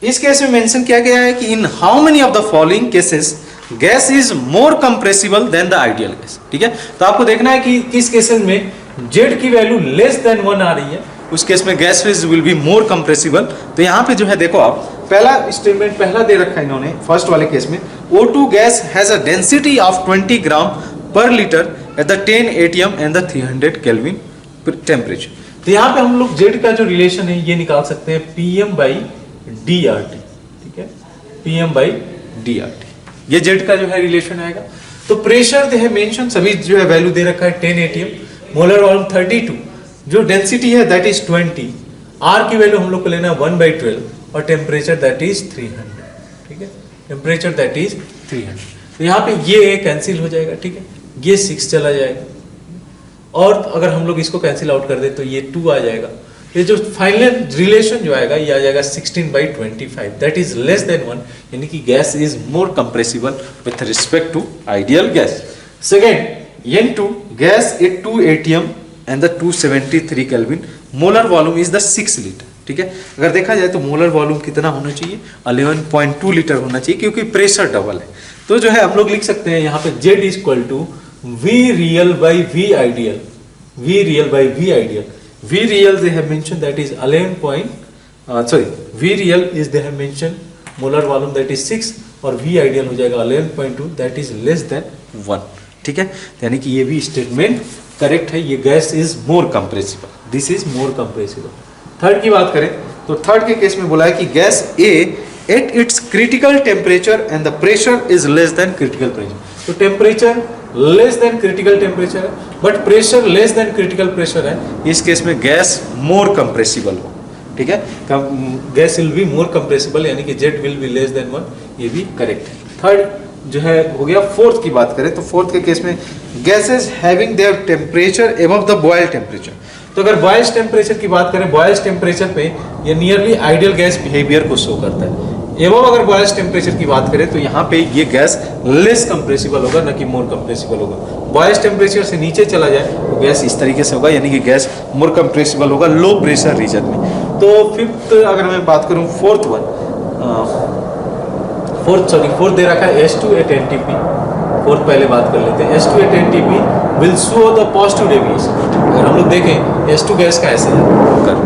इस केस में मेंशन किया गया है कि in how many of the following cases gas is more compressible than the ideal gas, ठीक है। तो आपको देखना है कि किस केसेस में Z की वैल्यू लेस देन 1 आ रही है उस केस में gas phase will be more compressible. तो यहाँ पे जो है देखो आप, पहला स्टेटमेंट पहला दे रखा है इन्होंने फर्स्ट वाले केस में, O2 gas has a density of 20 ग्राम पर litre at the 10 ATM and the 300 kelvin temperature. तो यहाँ पे हम लोग जेड का जो रिलेशन है ये निकाल सकते हैं PM/DRT, ठीक है, PM/DRT, ये जेड का जो है रिलेशन आएगा। तो प्रेशर दे है मेंशन, सभी जो है वैल्यू दे रखा है 10 ATM, मोलर वॉल्यूम 32, जो डेंसिटी है दैट इज 20, आर की वैल्यू हम लोग को लेना है 1/12 और टेम्परेचर दैट इज 300, ठीक है, टेम्परेचर दैट इज 300। तो यहाँ पे ये कैंसिल हो जाएगा, ठीक है, ये 6 चला जाएगा और अगर हम लोग इसको कैंसिल आउट कर दे तो ये 2 आ जाएगा। ये जो फाइनल रिलेशन जो आएगा ये आ जाएगा 16/25, दैट इज लेस देन 1, यानी कि gas is more compressible with respect to ideal gas. Second N2 gas at 2 ATM and the 273 kelvin, molar volume is the 6 litre, ठीक है। अगर देखा जाए तो मोलर वॉल्यूम कितना होना चाहिए, 11.2 लीटर होना चाहिए, क्योंकि प्रेशर डबल है। तो जो है हम लोग लिख सकते हैं यहाँ पे Z is equal to V real by V ideal, V real by V ideal, V real they have mentioned that is 11 V real is they have mentioned molar volume that is 6 और V ideal हो जाएगा 11.2 that is less than 1, ठीक है। यानी कि ये भी स्टेटमेंट करेक्ट है, ये gas is more compressible, this is more compressible. Third की बात करें तो थर्ड के केस में बोला है कि gas A at its critical temperature and the pressure is less than critical pressure, तो temperature less than critical temperature है but pressure less than critical pressure है, इस केस में गैस मोर कंप्रेसिबल हो, ठीक है, gas will be more compressible, यानी कि jet will be less then 1, ये भी करेक्ट है। थर्ड जो है हो गया। फोर्थ की बात करें तो फोर्थ के केस में gases having their temperature above the Boyle temperature, तो अगर बॉयल्स टेम्परेचर की बात करें, बॉयल्स टेम्परेचर पे ये नियरली आइडियल गैस बिहेवियर को शो करता है। एवं अगर बॉयल्स टेम्परेचर की बात करें तो यहाँ पे ये गैस लेस कंप्रेसिबल होगा, न कि मोर कंप्रेसिबल होगा। बॉयल्स टेम्परेचर से नीचे चला जाए तो गैस इस तरीके से होगा, यानी कि गैस मोर कंप्रेसिबल होगा लो प्रेशर रीजन में। तो फिफ्थ अगर मैं बात करूँ, फोर्थ दे रखा है S2 at NTP। फोर्थ पहले बात कर लेते हैं। S2 at NTP will show the positive deviation. अगर हम लोग देखें S2 गैस का ऐसे है कर्व,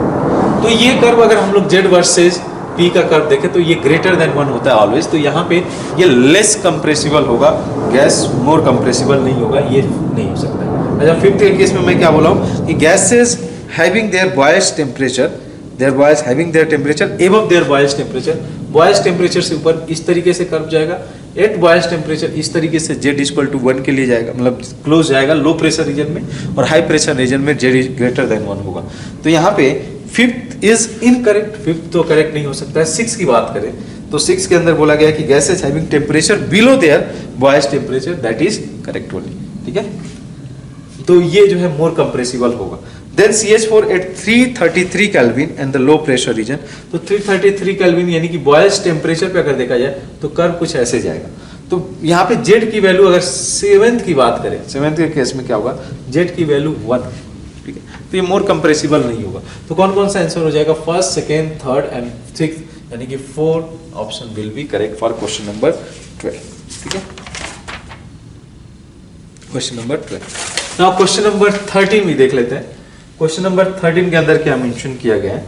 तो ये कर्व अगर हम लोग Z वर्सेस P का कर्व देखें तो ये ग्रेटर देन 1 होता है ऑलवेज, तो यहाँ पे ये लेस कंप्रेसिबल होगा, गैस मोर कंप्रेसिबल नहीं होगा, ये नहीं हो सकता। अच्छा, फिफ्थ के केस में मैं क्या बोला हूँ कि gases having their Boyle's temperature, their Boyle's having their temperature above their Boyle's temperature, Boyle's temperature से ऊपर इस तरीके से कर्व जाएगा, एट बॉयल्स टेम्परेचर इस तरीके से Z इक्वल टू 1 के लिए जाएगा, मतलब क्लोज जाएगा लो प्रेशर रीजन में, और हाई प्रेशर रीजन में Z ग्रेटर देन 1 होगा। तो यहाँ पे फिफ्थ इज इनकरेक्ट, फिफ्थ तो करेक्ट नहीं हो सकता है। सिक्स की बात करें तो सिक्स के अंदर बोला गया कि gases having temperature below their Boyle's temperature, that is correct only, ठीक है। तो ये जो है मोर कंप्रेसिबल होगा। Then CH4 at 333 kelvin and the low pressure region, तो 333 केल्विन यानी कि बॉयल्स टेम्परेचर पे अगर देखा जाए तो कर्व कुछ ऐसे जाएगा। तो यहाँ पे Z की वैल्यू अगर सेवेंथ की बात करें, सेवेंथ के केस में क्या होगा, Z की वैल्यू 1, ठीक है, तो ये मोर कंप्रेसिबल नहीं होगा। तो कौन कौन सा आंसर हो जाएगा, first, second, third and six, यानी कि 4 option will be correct for question number 12, ठीक है, question number 12। Now question number 13 भी देख लेते हैं। क्वेश्चन नंबर 13 के अंदर क्या मेंशन किया गया है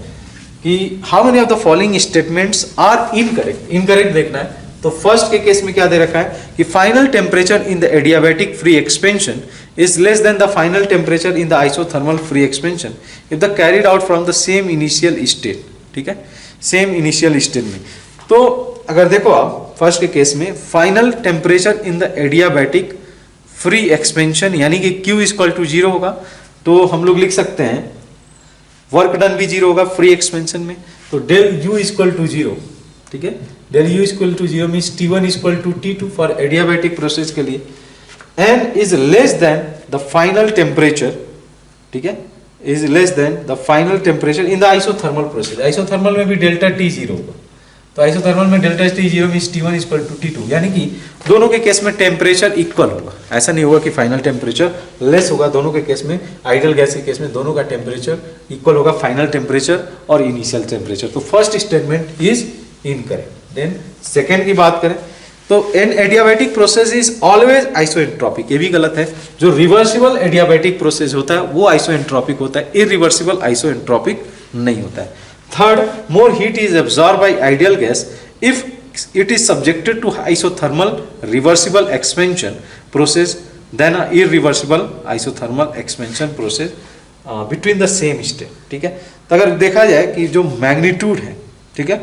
कि how many of the following statements are incorrect, incorrect देखना है। तो फर्स्ट के केस में क्या दे रखा है कि final temperature in the adiabatic free expansion is less than the final temperature in the isothermal free expansion if the carried out from the same initial state, ठीक है, सेम इनिशियल स्टेट में। तो अगर देखो आप फर्स्ट के केस में final temperature in the adiabatic free expansion यानी कि Q इक्वल टू 0 होगा, तो हम लोग लिख सकते हैं वर्क डन भी 0 होगा फ्री एक्सपेंशन में, तो डेल U इक्वल टू 0, ठीक है, del U equal to 0 means T1 equal to T2 for adiabatic process के लिए, and is less than the final temperature, ठीक है, is less than the final temperature in the isothermal process। isothermal में भी डेल्टा T 0 होगा, तो isothermal में delta T 0 means T1 equal to T2, यानी कि दोनों के केस में टेम्परेचर इक्वल होगा। ऐसा नहीं होगा कि फाइनल टेम्परेचर लेस होगा, दोनों के केस में, आइडियल गैस के केस में दोनों का टेम्परेचर इक्वल होगा, फाइनल टेम्परेचर और इनिशियल टेम्परेचर। तो first statement is incorrect. Then second की बात करें तो an adiabatic process is always isentropic, ये भी गलत है। जो रिवर्सिबल एडियाबैटिक प्रोसेस होता है वो आइसोएंट्रोपिक होता है, इरिवर्सिबल आइसोएंट्रोपिक नहीं होता है। Third, more heat is absorb by ideal gas if it is subjected to isothermal reversible expansion process than a irreversible isothermal expansion process between the same state। ठीक है, तो अगर देखा जाए कि जो मैग्नीट्यूड है, ठीक है,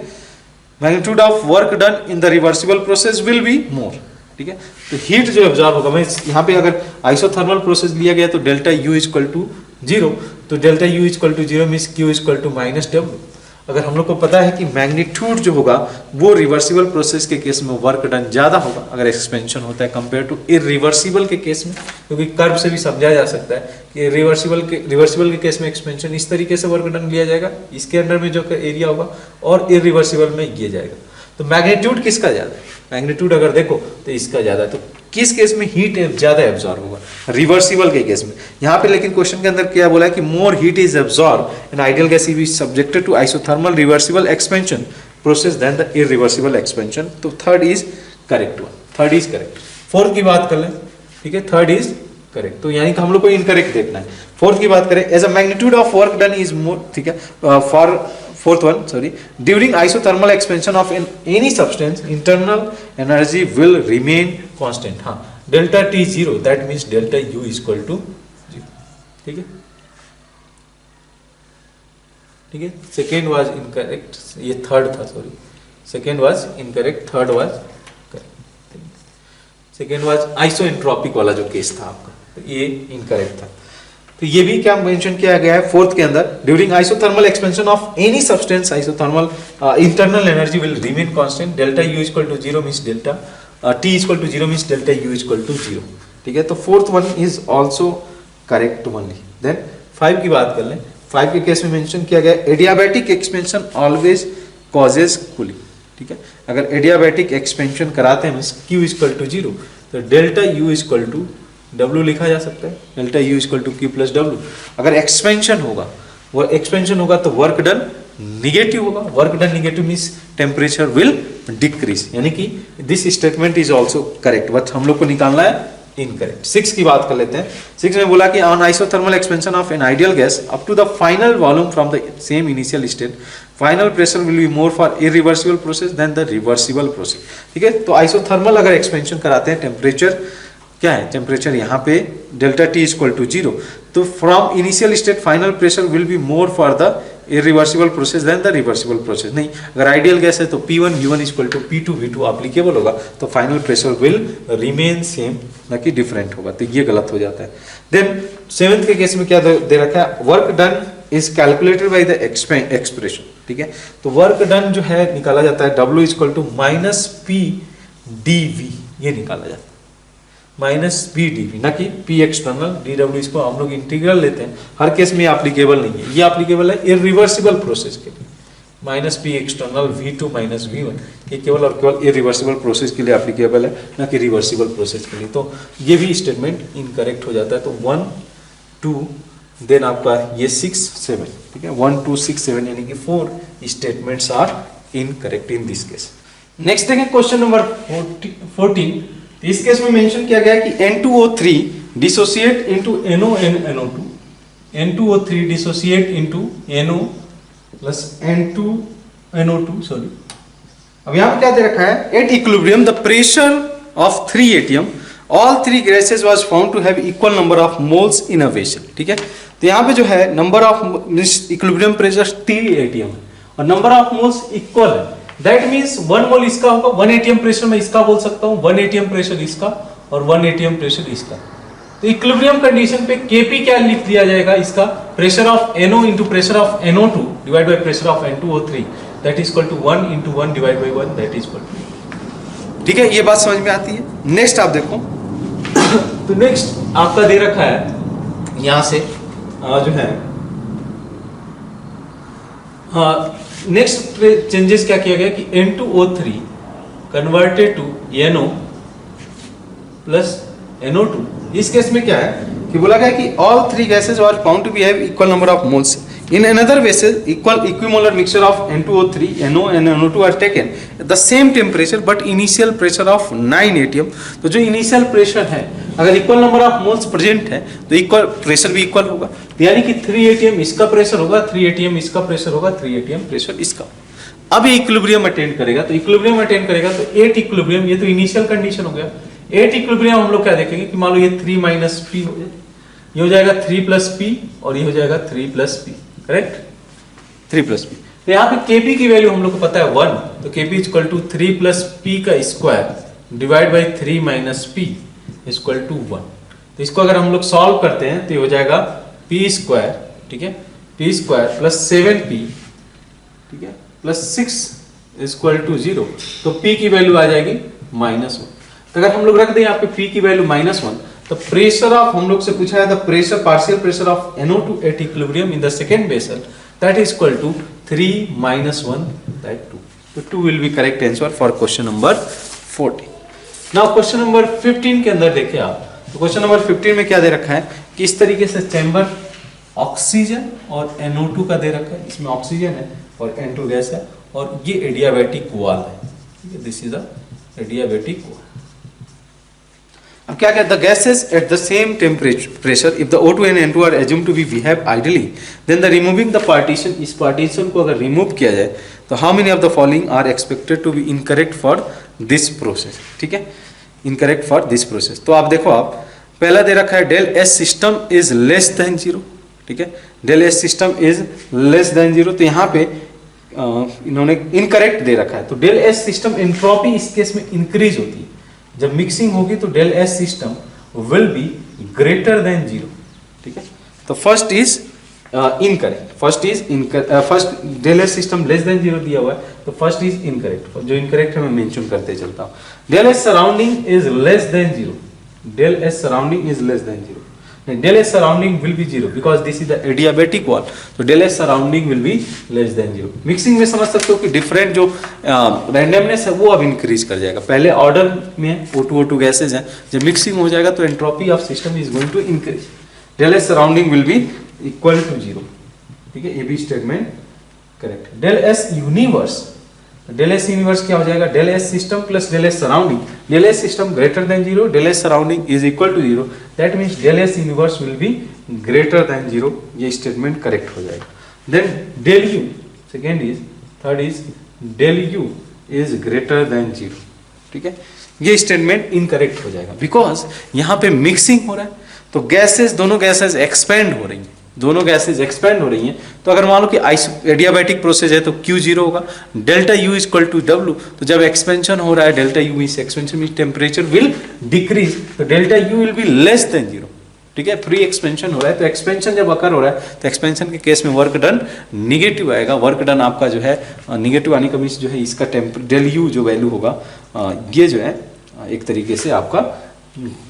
magnitude of work done in the reversible process will be मोर। ठीक है, तो हीट जो एब्जॉर्ब होगा, मैं यहाँ पे अगर आइसोथर्मल प्रोसेस लिया गया तो डेल्टा यू इक्वल टू 0, तो delta U equal to 0 means Q equal to minus W. अगर हम लोग को पता है कि मैग्नीट्यूड जो होगा वो रिवर्सिबल प्रोसेस के केस में वर्क डन ज्यादा होगा अगर एक्सपेंशन होता है कंपेयर टू इरिवर्सिबल के केस में, क्योंकि कर्व से भी समझा जा सकता है कि रिवर्सिबल के केस में एक्सपेंशन इस तरीके से वर्क डन लिया जाएगा, इसके अंडर में जो एरिया होगा, और इरिवर्सिबल में ये जाएगा। तो मैग्नीट्यूड किसका ज्यादा है? मैग्नीट्यूड अगर देखो तो इसका ज्यादा है। तो किस केस में हीट ज्यादा एब्जॉर्ब होगा? रिवर्सिबल के केस में। यहाँ पे लेकिन क्वेश्चन के अंदर क्या बोला है कि more heat is absorb in ideal gas if is subjected to isothermal reversible expansion process then the irreversible expansion. तो third is correct one, third is correct. Fourth की बात कर लें, ठीक है, थर्ड इज करेक्ट, तो यानी कि हम लोग को इनकरेक्ट देखना है। फोर्थ की बात करें, as a magnitude of work done is more, ठीक है, for fourth one, sorry, during isothermal expansion of any substance internal energy will remain constant। हाँ, delta T 0, that means delta U is equal to 0। ठीक है, ठीक है, सेकेंड वाज इनकरेक्ट, ये थर्ड था, sorry, second was incorrect, third was correct. Second was isentropic वाला जो केस था आपका, तो ये इनकरेक्ट था। तो ये भी क्या मेंशन किया गया है फोर्थ के अंदर, during isothermal expansion of any substance isothermal internal energy will remain constant, delta U equal to 0 means delta T equal to 0 means delta U equal to 0। ठीक है, तो fourth one is also correct only. Then 5 की बात कर लें। 5 के केस में मेंशन किया गया adiabatic expansion always causes cooling. ठीक है, अगर एडियाबैटिक एक्सपेंशन कराते हैं मींस Q इक्वल टू 0, तो delta U equal to W लिखा जा सकता है, delta U equal to Q plus W। अगर एक्सपेंशन होगा, वो एक्सपेंशन होगा तो वर्क डन निगेटिव होगा, work done negative means temperature will decrease, यानी कि this statement is also correct, but हम लोग को निकालना है इनकरेक्ट। 6 की बात कर लेते हैं। 6 में बोला कि on isothermal expansion of an ideal gas up to the final volume from the same initial state, final pressure will be more for irreversible process then the reversible process. ठीक है, तो आइसोथर्मल अगर एक्सपेंशन कराते हैं, टेम्परेचर क्या है, टेम्परेचर यहाँ पे डेल्टा टी इक्वल टू 0, तो from initial state final pressure will be more for the irreversible process then the reversible process. नहीं, अगर आइडियल गैस है तो P1 V1 equal to P2 V2 applicable होगा, तो final pressure will remain same, ना कि डिफरेंट होगा, तो ये गलत हो जाता है। देन 7th के केस में क्या दे रखा है, work done is calculated by the expression. ठीक है, तो वर्क डन जो है निकाला जाता है W equal to minus P dV, ये निकाला जाता है, माइनस P dV, ना कि P एक्सटर्नल dW। इसको हम लोग इंटीग्रल लेते हैं, हर केस में एप्लीकेबल नहीं है, ये एप्लीकेबल है इरिवर्सिबल प्रोसेस के लिए। Minus P external V2 minus V1, ये केवल और केवल इरिवर्सिबल प्रोसेस के लिए एप्लीकेबल है, ना कि रिवर्सिबल प्रोसेस के लिए। तो ये भी स्टेटमेंट इनकरेक्ट हो जाता है। तो 1 2 देन आपका ये 6 7, ठीक है, 1 2 6 7 यानी कि 4 statements are incorrect in this case. Next देखें क्वेश्चन नंबर 14। इस केस में मेंशन किया गया है कि N2O3 dissociate into NO2, N2O3 dissociate into NO plus N2NO2, sorry. अब यहाँ पे क्या दे रखा है, at equilibrium the pressure of 3 ATM all 3 gases was found to have equal number of moles in a vessel. ठीक है, तो यहाँ पे जो है number of equilibrium pressure 3 ATM है और नंबर ऑफ मोल्स इक्वल है। दैट मीन्स 1 मोल इसका होगा, 1 एटीएम प्रेशर में इसका बोल सकता हूँ, 1 एटीएम प्रेशर इसका और 1 एटीएम प्रेशर इसका। तो इक्विलिब्रियम कंडीशन पे Kp क्या लिख दिया जाएगा, इसका pressure of NO into pressure of NO2 divide by pressure of N2O3, that is equal to 1 into 1 divide by 1, that is equal to. ठीक है, ये बात समझ में आती है। नेक्स्ट आप देखो तो नेक्स्ट आपका दे रखा है यहां से जो है, हाँ, नेक्स्ट चेंजेस क्या किया गया कि N2O3 converted to NO plus NO2। इस केस में क्या है कि बोला गया कि all 3 gases are found to be have equal number of moles. In another vessel, equimolar mixture of N2O3, NO and NO2 are taken at the same temperature but initial pressure of 9 atm. तो जो इनिशियल प्रेशर है, अगर equal number of moles present है तो इक्वल प्रेशर भी इक्वल होगा, यानी कि 3 atm इसका प्रेशर होगा, 3 atm इसका प्रेशर होगा, 3 atm प्रेशर इसका। अब ये इक्विलिब्रियम अटेंड करेगा, तो इक्विलिब्रियम अटेंड करेगा तो 8 इक्विलिब्रियम, ये तो इनिशियल कंडीशन हो गया। 8 इक्विलिब्रियम हम लोग क्या देखेंगे कि मान लो ये 3 माइनस पी हो जाए, ये हो जाएगा 3 प्लस पी और ये हो जाएगा 3 plus P, correct, 3 plus P. तो यहाँ पे Kp की वैल्यू हम लोग को पता है 1, तो Kp equal to 3 plus P का square divide by 3 minus P equal to 1। तो इसको अगर हम लोग सॉल्व करते हैं तो ये हो जाएगा पी स्क्वायर, ठीक है, पी स्क्वायर प्लस 7p, ठीक है, प्लस 6 इक्वल टू 0। तो p की वैल्यू आ जाएगी -1। तो अगर हम लोग रख दें यहाँ पे p की वैल्यू -1, तो प्रेशर ऑफ, हम लोग से पूछा है the pressure, partial pressure of NO2 at equilibrium in the second vessel, that is equal to 3 minus 1, that 2. So 2 will be correct answer for question number 14. Now question number 15 के अंदर देखिए आप, तो क्वेश्चन नंबर 15 में क्या दे रखा है कि इस तरीके से चैम्बर ऑक्सीजन और NO2 का दे रखा है, इसमें ऑक्सीजन है और N2 गैस है और ये एडियाबैटिक वॉल है, this is the adiabatic wall. अब क्या कहता है, gases at the same temperature pressure if the O2 and N2 are assumed to be behave ideally, then the removing the partition, इस पार्टीशन को अगर रिमूव किया जाए तो how many of the following are expected to be incorrect for this process, ठीक है, incorrect for this process। तो आप देखो, आप पहला दे रखा है del S system is less than 0, ठीक है, del S system is less than 0, तो यहाँ पे इन्होंने इनकरेक्ट दे रखा है। तो डेल एस सिस्टम एंट्रोपी इस केस में इंक्रीज होती है, जब मिक्सिंग होगी तो del S system will be greater than 0, ठीक है। तो first is incorrect, first del S system less than 0 दिया हुआ है, तो फर्स्ट इज इनकरेक्ट। जो इनकरेक्ट है मैं मेंशन करते चलता हूँ। Del S surrounding is less than 0, del S surrounding is less than 0, del S surrounding will be 0 because this is the adiabatic wall, तो del S surrounding will be less than 0। Mixing में समझ सकते हो कि डिफरेंट जो रैंडमनेस है वो अब इंक्रीज कर जाएगा। पहले ऑर्डर में O2 गैसेज हैं, जब मिक्सिंग हो जाएगा तो entropy of system is going to increase, del S surrounding will be equal to 0, ठीक है, ये भी statement correct. Del S universe, del S universe क्या हो जाएगा, del S system plus del S surrounding, del S system greater than 0, del S surrounding is equal to 0, that means del S universe will be greater than 0, ये स्टेटमेंट करेक्ट हो जाएगा। Then del U, second is, third is del U is greater than 0, ठीक है, ये स्टेटमेंट इनकरेक्ट हो जाएगा बिकॉज यहाँ पे मिक्सिंग हो रहा है, तो गैसेस, दोनों गैसेस एक्सपेंड हो रही हैं, दोनों गैसेज एक्सपेंड हो रही हैं। तो अगर मान लो कि एडियाबैटिक प्रोसेस है तो Q0 होगा, delta U equal to W, तो जब एक्सपेंशन हो रहा है delta U means expansion means temperature will decrease, तो delta U will be less than 0, ठीक है, फ्री एक्सपेंशन हो रहा है। तो एक्सपेंशन जब अकर हो रहा है तो एक्सपेंशन के केस में वर्क डन निगेटिव आएगा, वर्क डन आपका जो है निगेटिव आने का मींस जो है इसका डेल U जो वैल्यू होगा ये जो है एक तरीके से आपका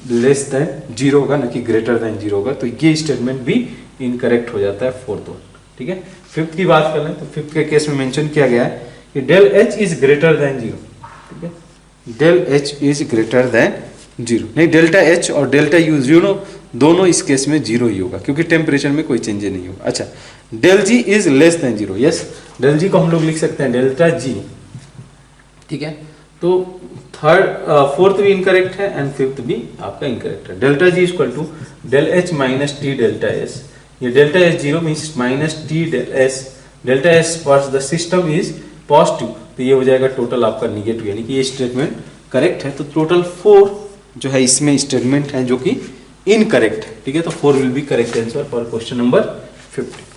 लेस देन 0 होगा, ना कि ग्रेटर देन 0 होगा। तो ये स्टेटमेंट भी इनकरेक्ट हो जाता है फोर्थ वन, ठीक है। फिफ्थ की बात कर लें तो फिफ्थ के केस में मेंशन किया गया है कि del H is greater than 0, ठीक है, del H is greater than 0, नहीं डेल्टा एच और डेल्टा यू 0 दोनों इस केस में 0 ही होगा क्योंकि टेम्परेचर में कोई चेंज नहीं होगा। अच्छा, del G is less than 0, yes, del G को हम लोग लिख सकते हैं डेल्टा जी, ठीक है। तो फोर्थ भी इनकरेक्ट है एंड फिफ्थ भी आपका इनकरेक्ट है। Delta G equal to del H minus T delta S, ये delta S 0 means minus T del S, delta S for the system is positive, तो ये हो जाएगा टोटल आपका निगेटिव, यानी कि ये स्टेटमेंट करेक्ट है। तो टोटल 4 जो है इसमें स्टेटमेंट है जो कि इनकरेक्ट है, ठीक है। तो 4 will be correct answer for question number 15।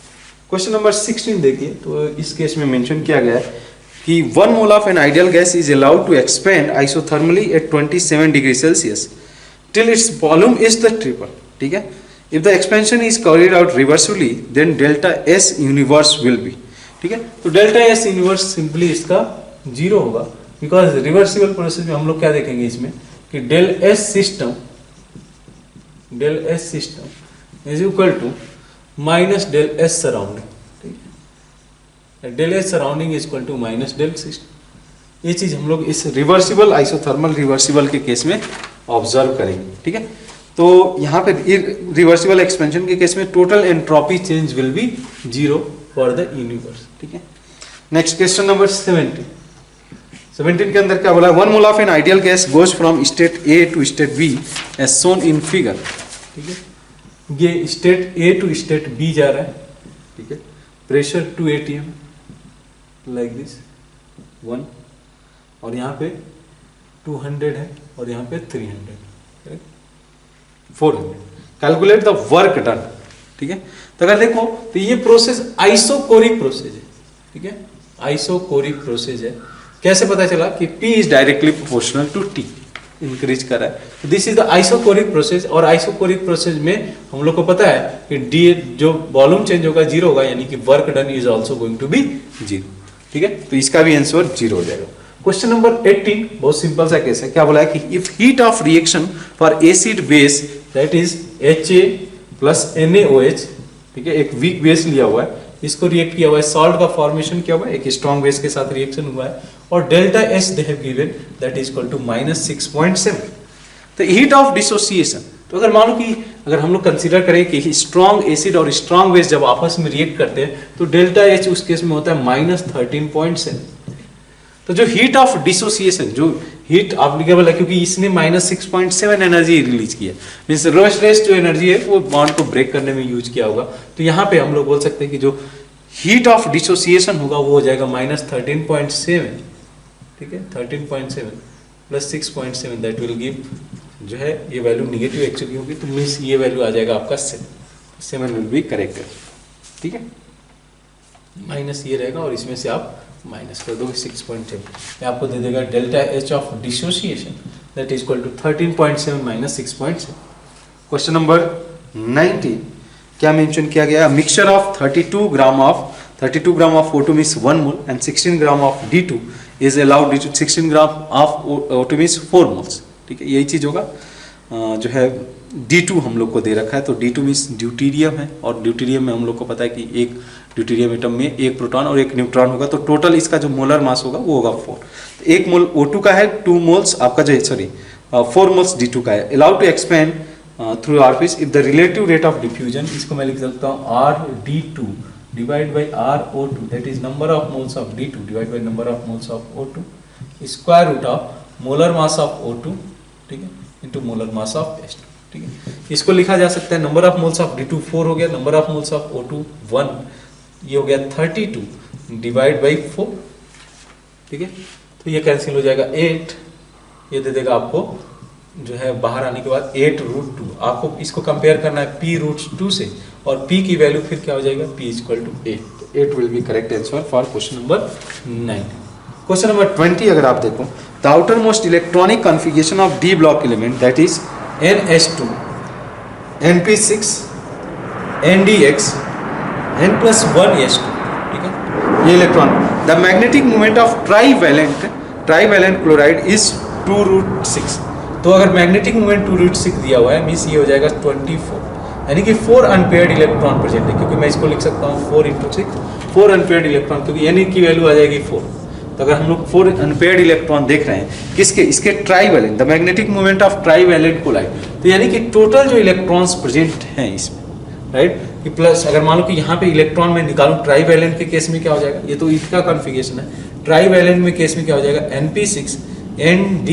Question number 16 देखिए, तो इस केस में मेंशन किया गया है कि 1 mole of an ideal gas is allowed to expand isothermally at 27 degree Celsius till its volume is the triple, ठीक है। If the expansion is carried out reversibly then delta S universe will be, ठीक है। तो डेल्टा एस यूनिवर्स सिंपली इसका 0 होगा बिकॉज रिवर्सिबल प्रोसेस में हम लोग क्या देखेंगे इसमें कि del S system is equal to minus del S surrounding, ठीक है, del S surrounding is equal to minus del system. ये चीज हम लोग इस रिवर्सिबल आइसोथर्मल रिवर्सिबल के केस में ऑब्जर्व करेंगे, ठीक है। तो यहाँ पे रिवर्सिबल एक्सपेंशन के केस में total entropy change will be 0 for the universe, ठीक है। नेक्स्ट क्वेश्चन नंबर 17 के अंदर क्या बोला, 1 mole of an ideal gas goes from state A to state B as shown in figure, ठीक है। ये state A to state B जा रहा है, ठीक है। प्रेशर 2 atm लाइक दिस 1, और यहाँ पे 200 है और यहाँ पे 300, 400। कैलकुलेट द वर्क डन, ठीक है। तो अगर देखो तो ये प्रोसेस आइसोकोरिक प्रोसेस है, ठीक है, आइसोकोरिक प्रोसेस है। कैसे पता चला कि P is directly proportional to T, increase कर रहा है। This is the isochoric process, और आइसोकोरिक प्रोसेस में हम लोग को पता है कि डी जो वॉल्यूम चेंज होगा 0 होगा, यानी कि work done is also going to be 0, ठीक है। तो इसका भी आंसर 0 हो जाएगा। क्वेश्चन नंबर 18 बहुत सिंपल सा केस है। क्या बोला है कि if heat of reaction for acid base that is HA plus NaOH, ठीक है, एक वीक बेस लिया हुआ है, इसको रिएक्ट किया हुआ है, सॉल्ट का फॉर्मेशन किया हुआ है, एक स्ट्रॉन्ग बेस के साथ रिएक्शन हुआ है, और delta H they have given that is equal to -6.7। तो हीट ऑफ डिसोसिएशन, तो अगर मान लो कि अगर हम लोग कंसीडर करें कि स्ट्रॉन्ग एसिड और स्ट्रॉन्ग बेस जब आपस में रिएक्ट करते हैं तो डेल्टा H उस केस में होता है -13.7। तो जो हीट ऑफ डिसोसिएशन, जो हीट एप्लीकेबल है, क्योंकि इसने -6.7 एनर्जी रिलीज किया, मींस रेस्ट जो एनर्जी है वो बॉन्ड को ब्रेक करने में यूज किया होगा। तो यहाँ पे हम लोग बोल सकते हैं कि जो हीट ऑफ डिसोसिएशन होगा वो हो जाएगा -13.7, ठीक है, 13.7 प्लस 6.7 दैट विल गिव, जो है ये वैल्यू निगेटिव एक्चुअली होगी, तो मींस ये वैल्यू आ जाएगा आपका 7 विल बी करेक्ट, ठीक है। माइनस ये रहेगा और इसमें से आप माइनस कर दोगे 6.7, ये आपको दे देगा delta H of dissociation that is equal to 13.7 minus 6.7। Question number 19 क्या मेंशन किया गया, mixture of 32 gram of O2 means 1 mole and 16 gram of D2 is allowed, 16 gram of O2 means 4 moles, ठीक है। यही चीज होगा जो है D2 हम लोग को दे रखा है, तो D2 मींस ड्यूटीरियम है, और ड्यूटीरियम में हम लोग को पता है कि एक ड्यूटीरियम एटम में एक प्रोटॉन और एक न्यूट्रॉन होगा, तो टोटल इसका जो मोलर मास होगा वो होगा 4। तो 1 मोल O2 का है, 2 मोल्स आपका जो 4 मोल्स D2 का है। Allowed to expand through orifice if the relative rate of diffusion, इसको मैं लिख सकता हूँ RD2 divide by RO2 that is number of moles of D2 divide by number of moles of O2 square root of molar mass of O2, ठीक है, into molar mass of H2, ठीक है। इसको लिखा जा सकता है number of moles of D2 4 हो गया, number of moles of O2 1, ये हो गया 32 डिवाइड बाई 4, ठीक है। तो ये कैंसिल हो जाएगा 8, ये दे देगा आपको जो है बाहर आने के बाद 8√2। आपको इसको कंपेयर करना है P√2 से, और P की वैल्यू फिर क्या हो जाएगा, P = 8। तो 8 will be correct answer for question number 19। Question number 20 अगर आप देखो, the outer most electronic configuration of D block element that is NH2 NP6 NDX N+1S2, ठीक है, ये electron. The magnetic moment of trivalent chloride is 2√6। तो अगर मैग्नेटिक मोमेंट 2√6 दिया हुआ है मीन्स ये हो जाएगा 24, यानी कि 4 अनपेयर्ड इलेक्ट्रॉन प्रेजेंट है, क्योंकि मैं इसको लिख सकता हूँ 4 × 6 4 अनपेयर्ड इलेक्ट्रॉन, क्योंकि N की वैल्यू आ जाएगी 4। तो अगर हम लोग 4 अनपेयर्ड इलेक्ट्रॉन देख रहे हैं किसके, इसके trivalent, the magnetic moment of trivalent chloride, तो यानी कि टोटल जो इलेक्ट्रॉन्स प्रेजेंट हैं इसमें, राइट, कि प्लस अगर मान लो कि यहाँ पे इलेक्ट्रॉन में निकालूं ट्राईवैलेंट के केस में क्या हो जाएगा, ये तो इसका कॉन्फ़िगरेशन है, ट्राईवैलेंट में केस में क्या हो जाएगा NP6 ND,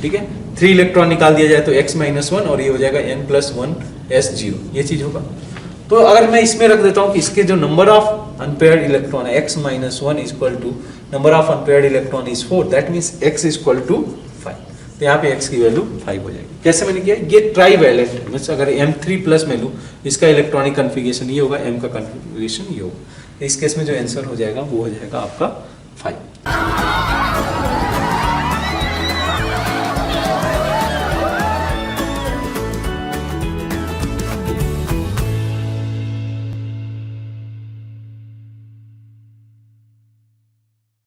ठीक है, 3 इलेक्ट्रॉन निकाल दिया जाए तो X-1 और ये हो जाएगा N+1S0, ये चीज होगा। तो अगर मैं इसमें रख देता हूँ कि इसके जो नंबर ऑफ अनपेयर्ड इलेक्ट्रॉन है X-1 equal to number of unpaired electron is 4, that means X = 5। तो यहाँ पे X की वैल्यू 5 हो जाएगी। कैसे मैंने किया, ये ट्राईवैलेंट है, मीन्स अगर M3+ में लूँ, इसका इलेक्ट्रॉनिक कन्फिगरेशन ये होगा, M का कन्फिगरेशन ये होगा। इस केस में जो आंसर हो जाएगा वो हो जाएगा आपका 5।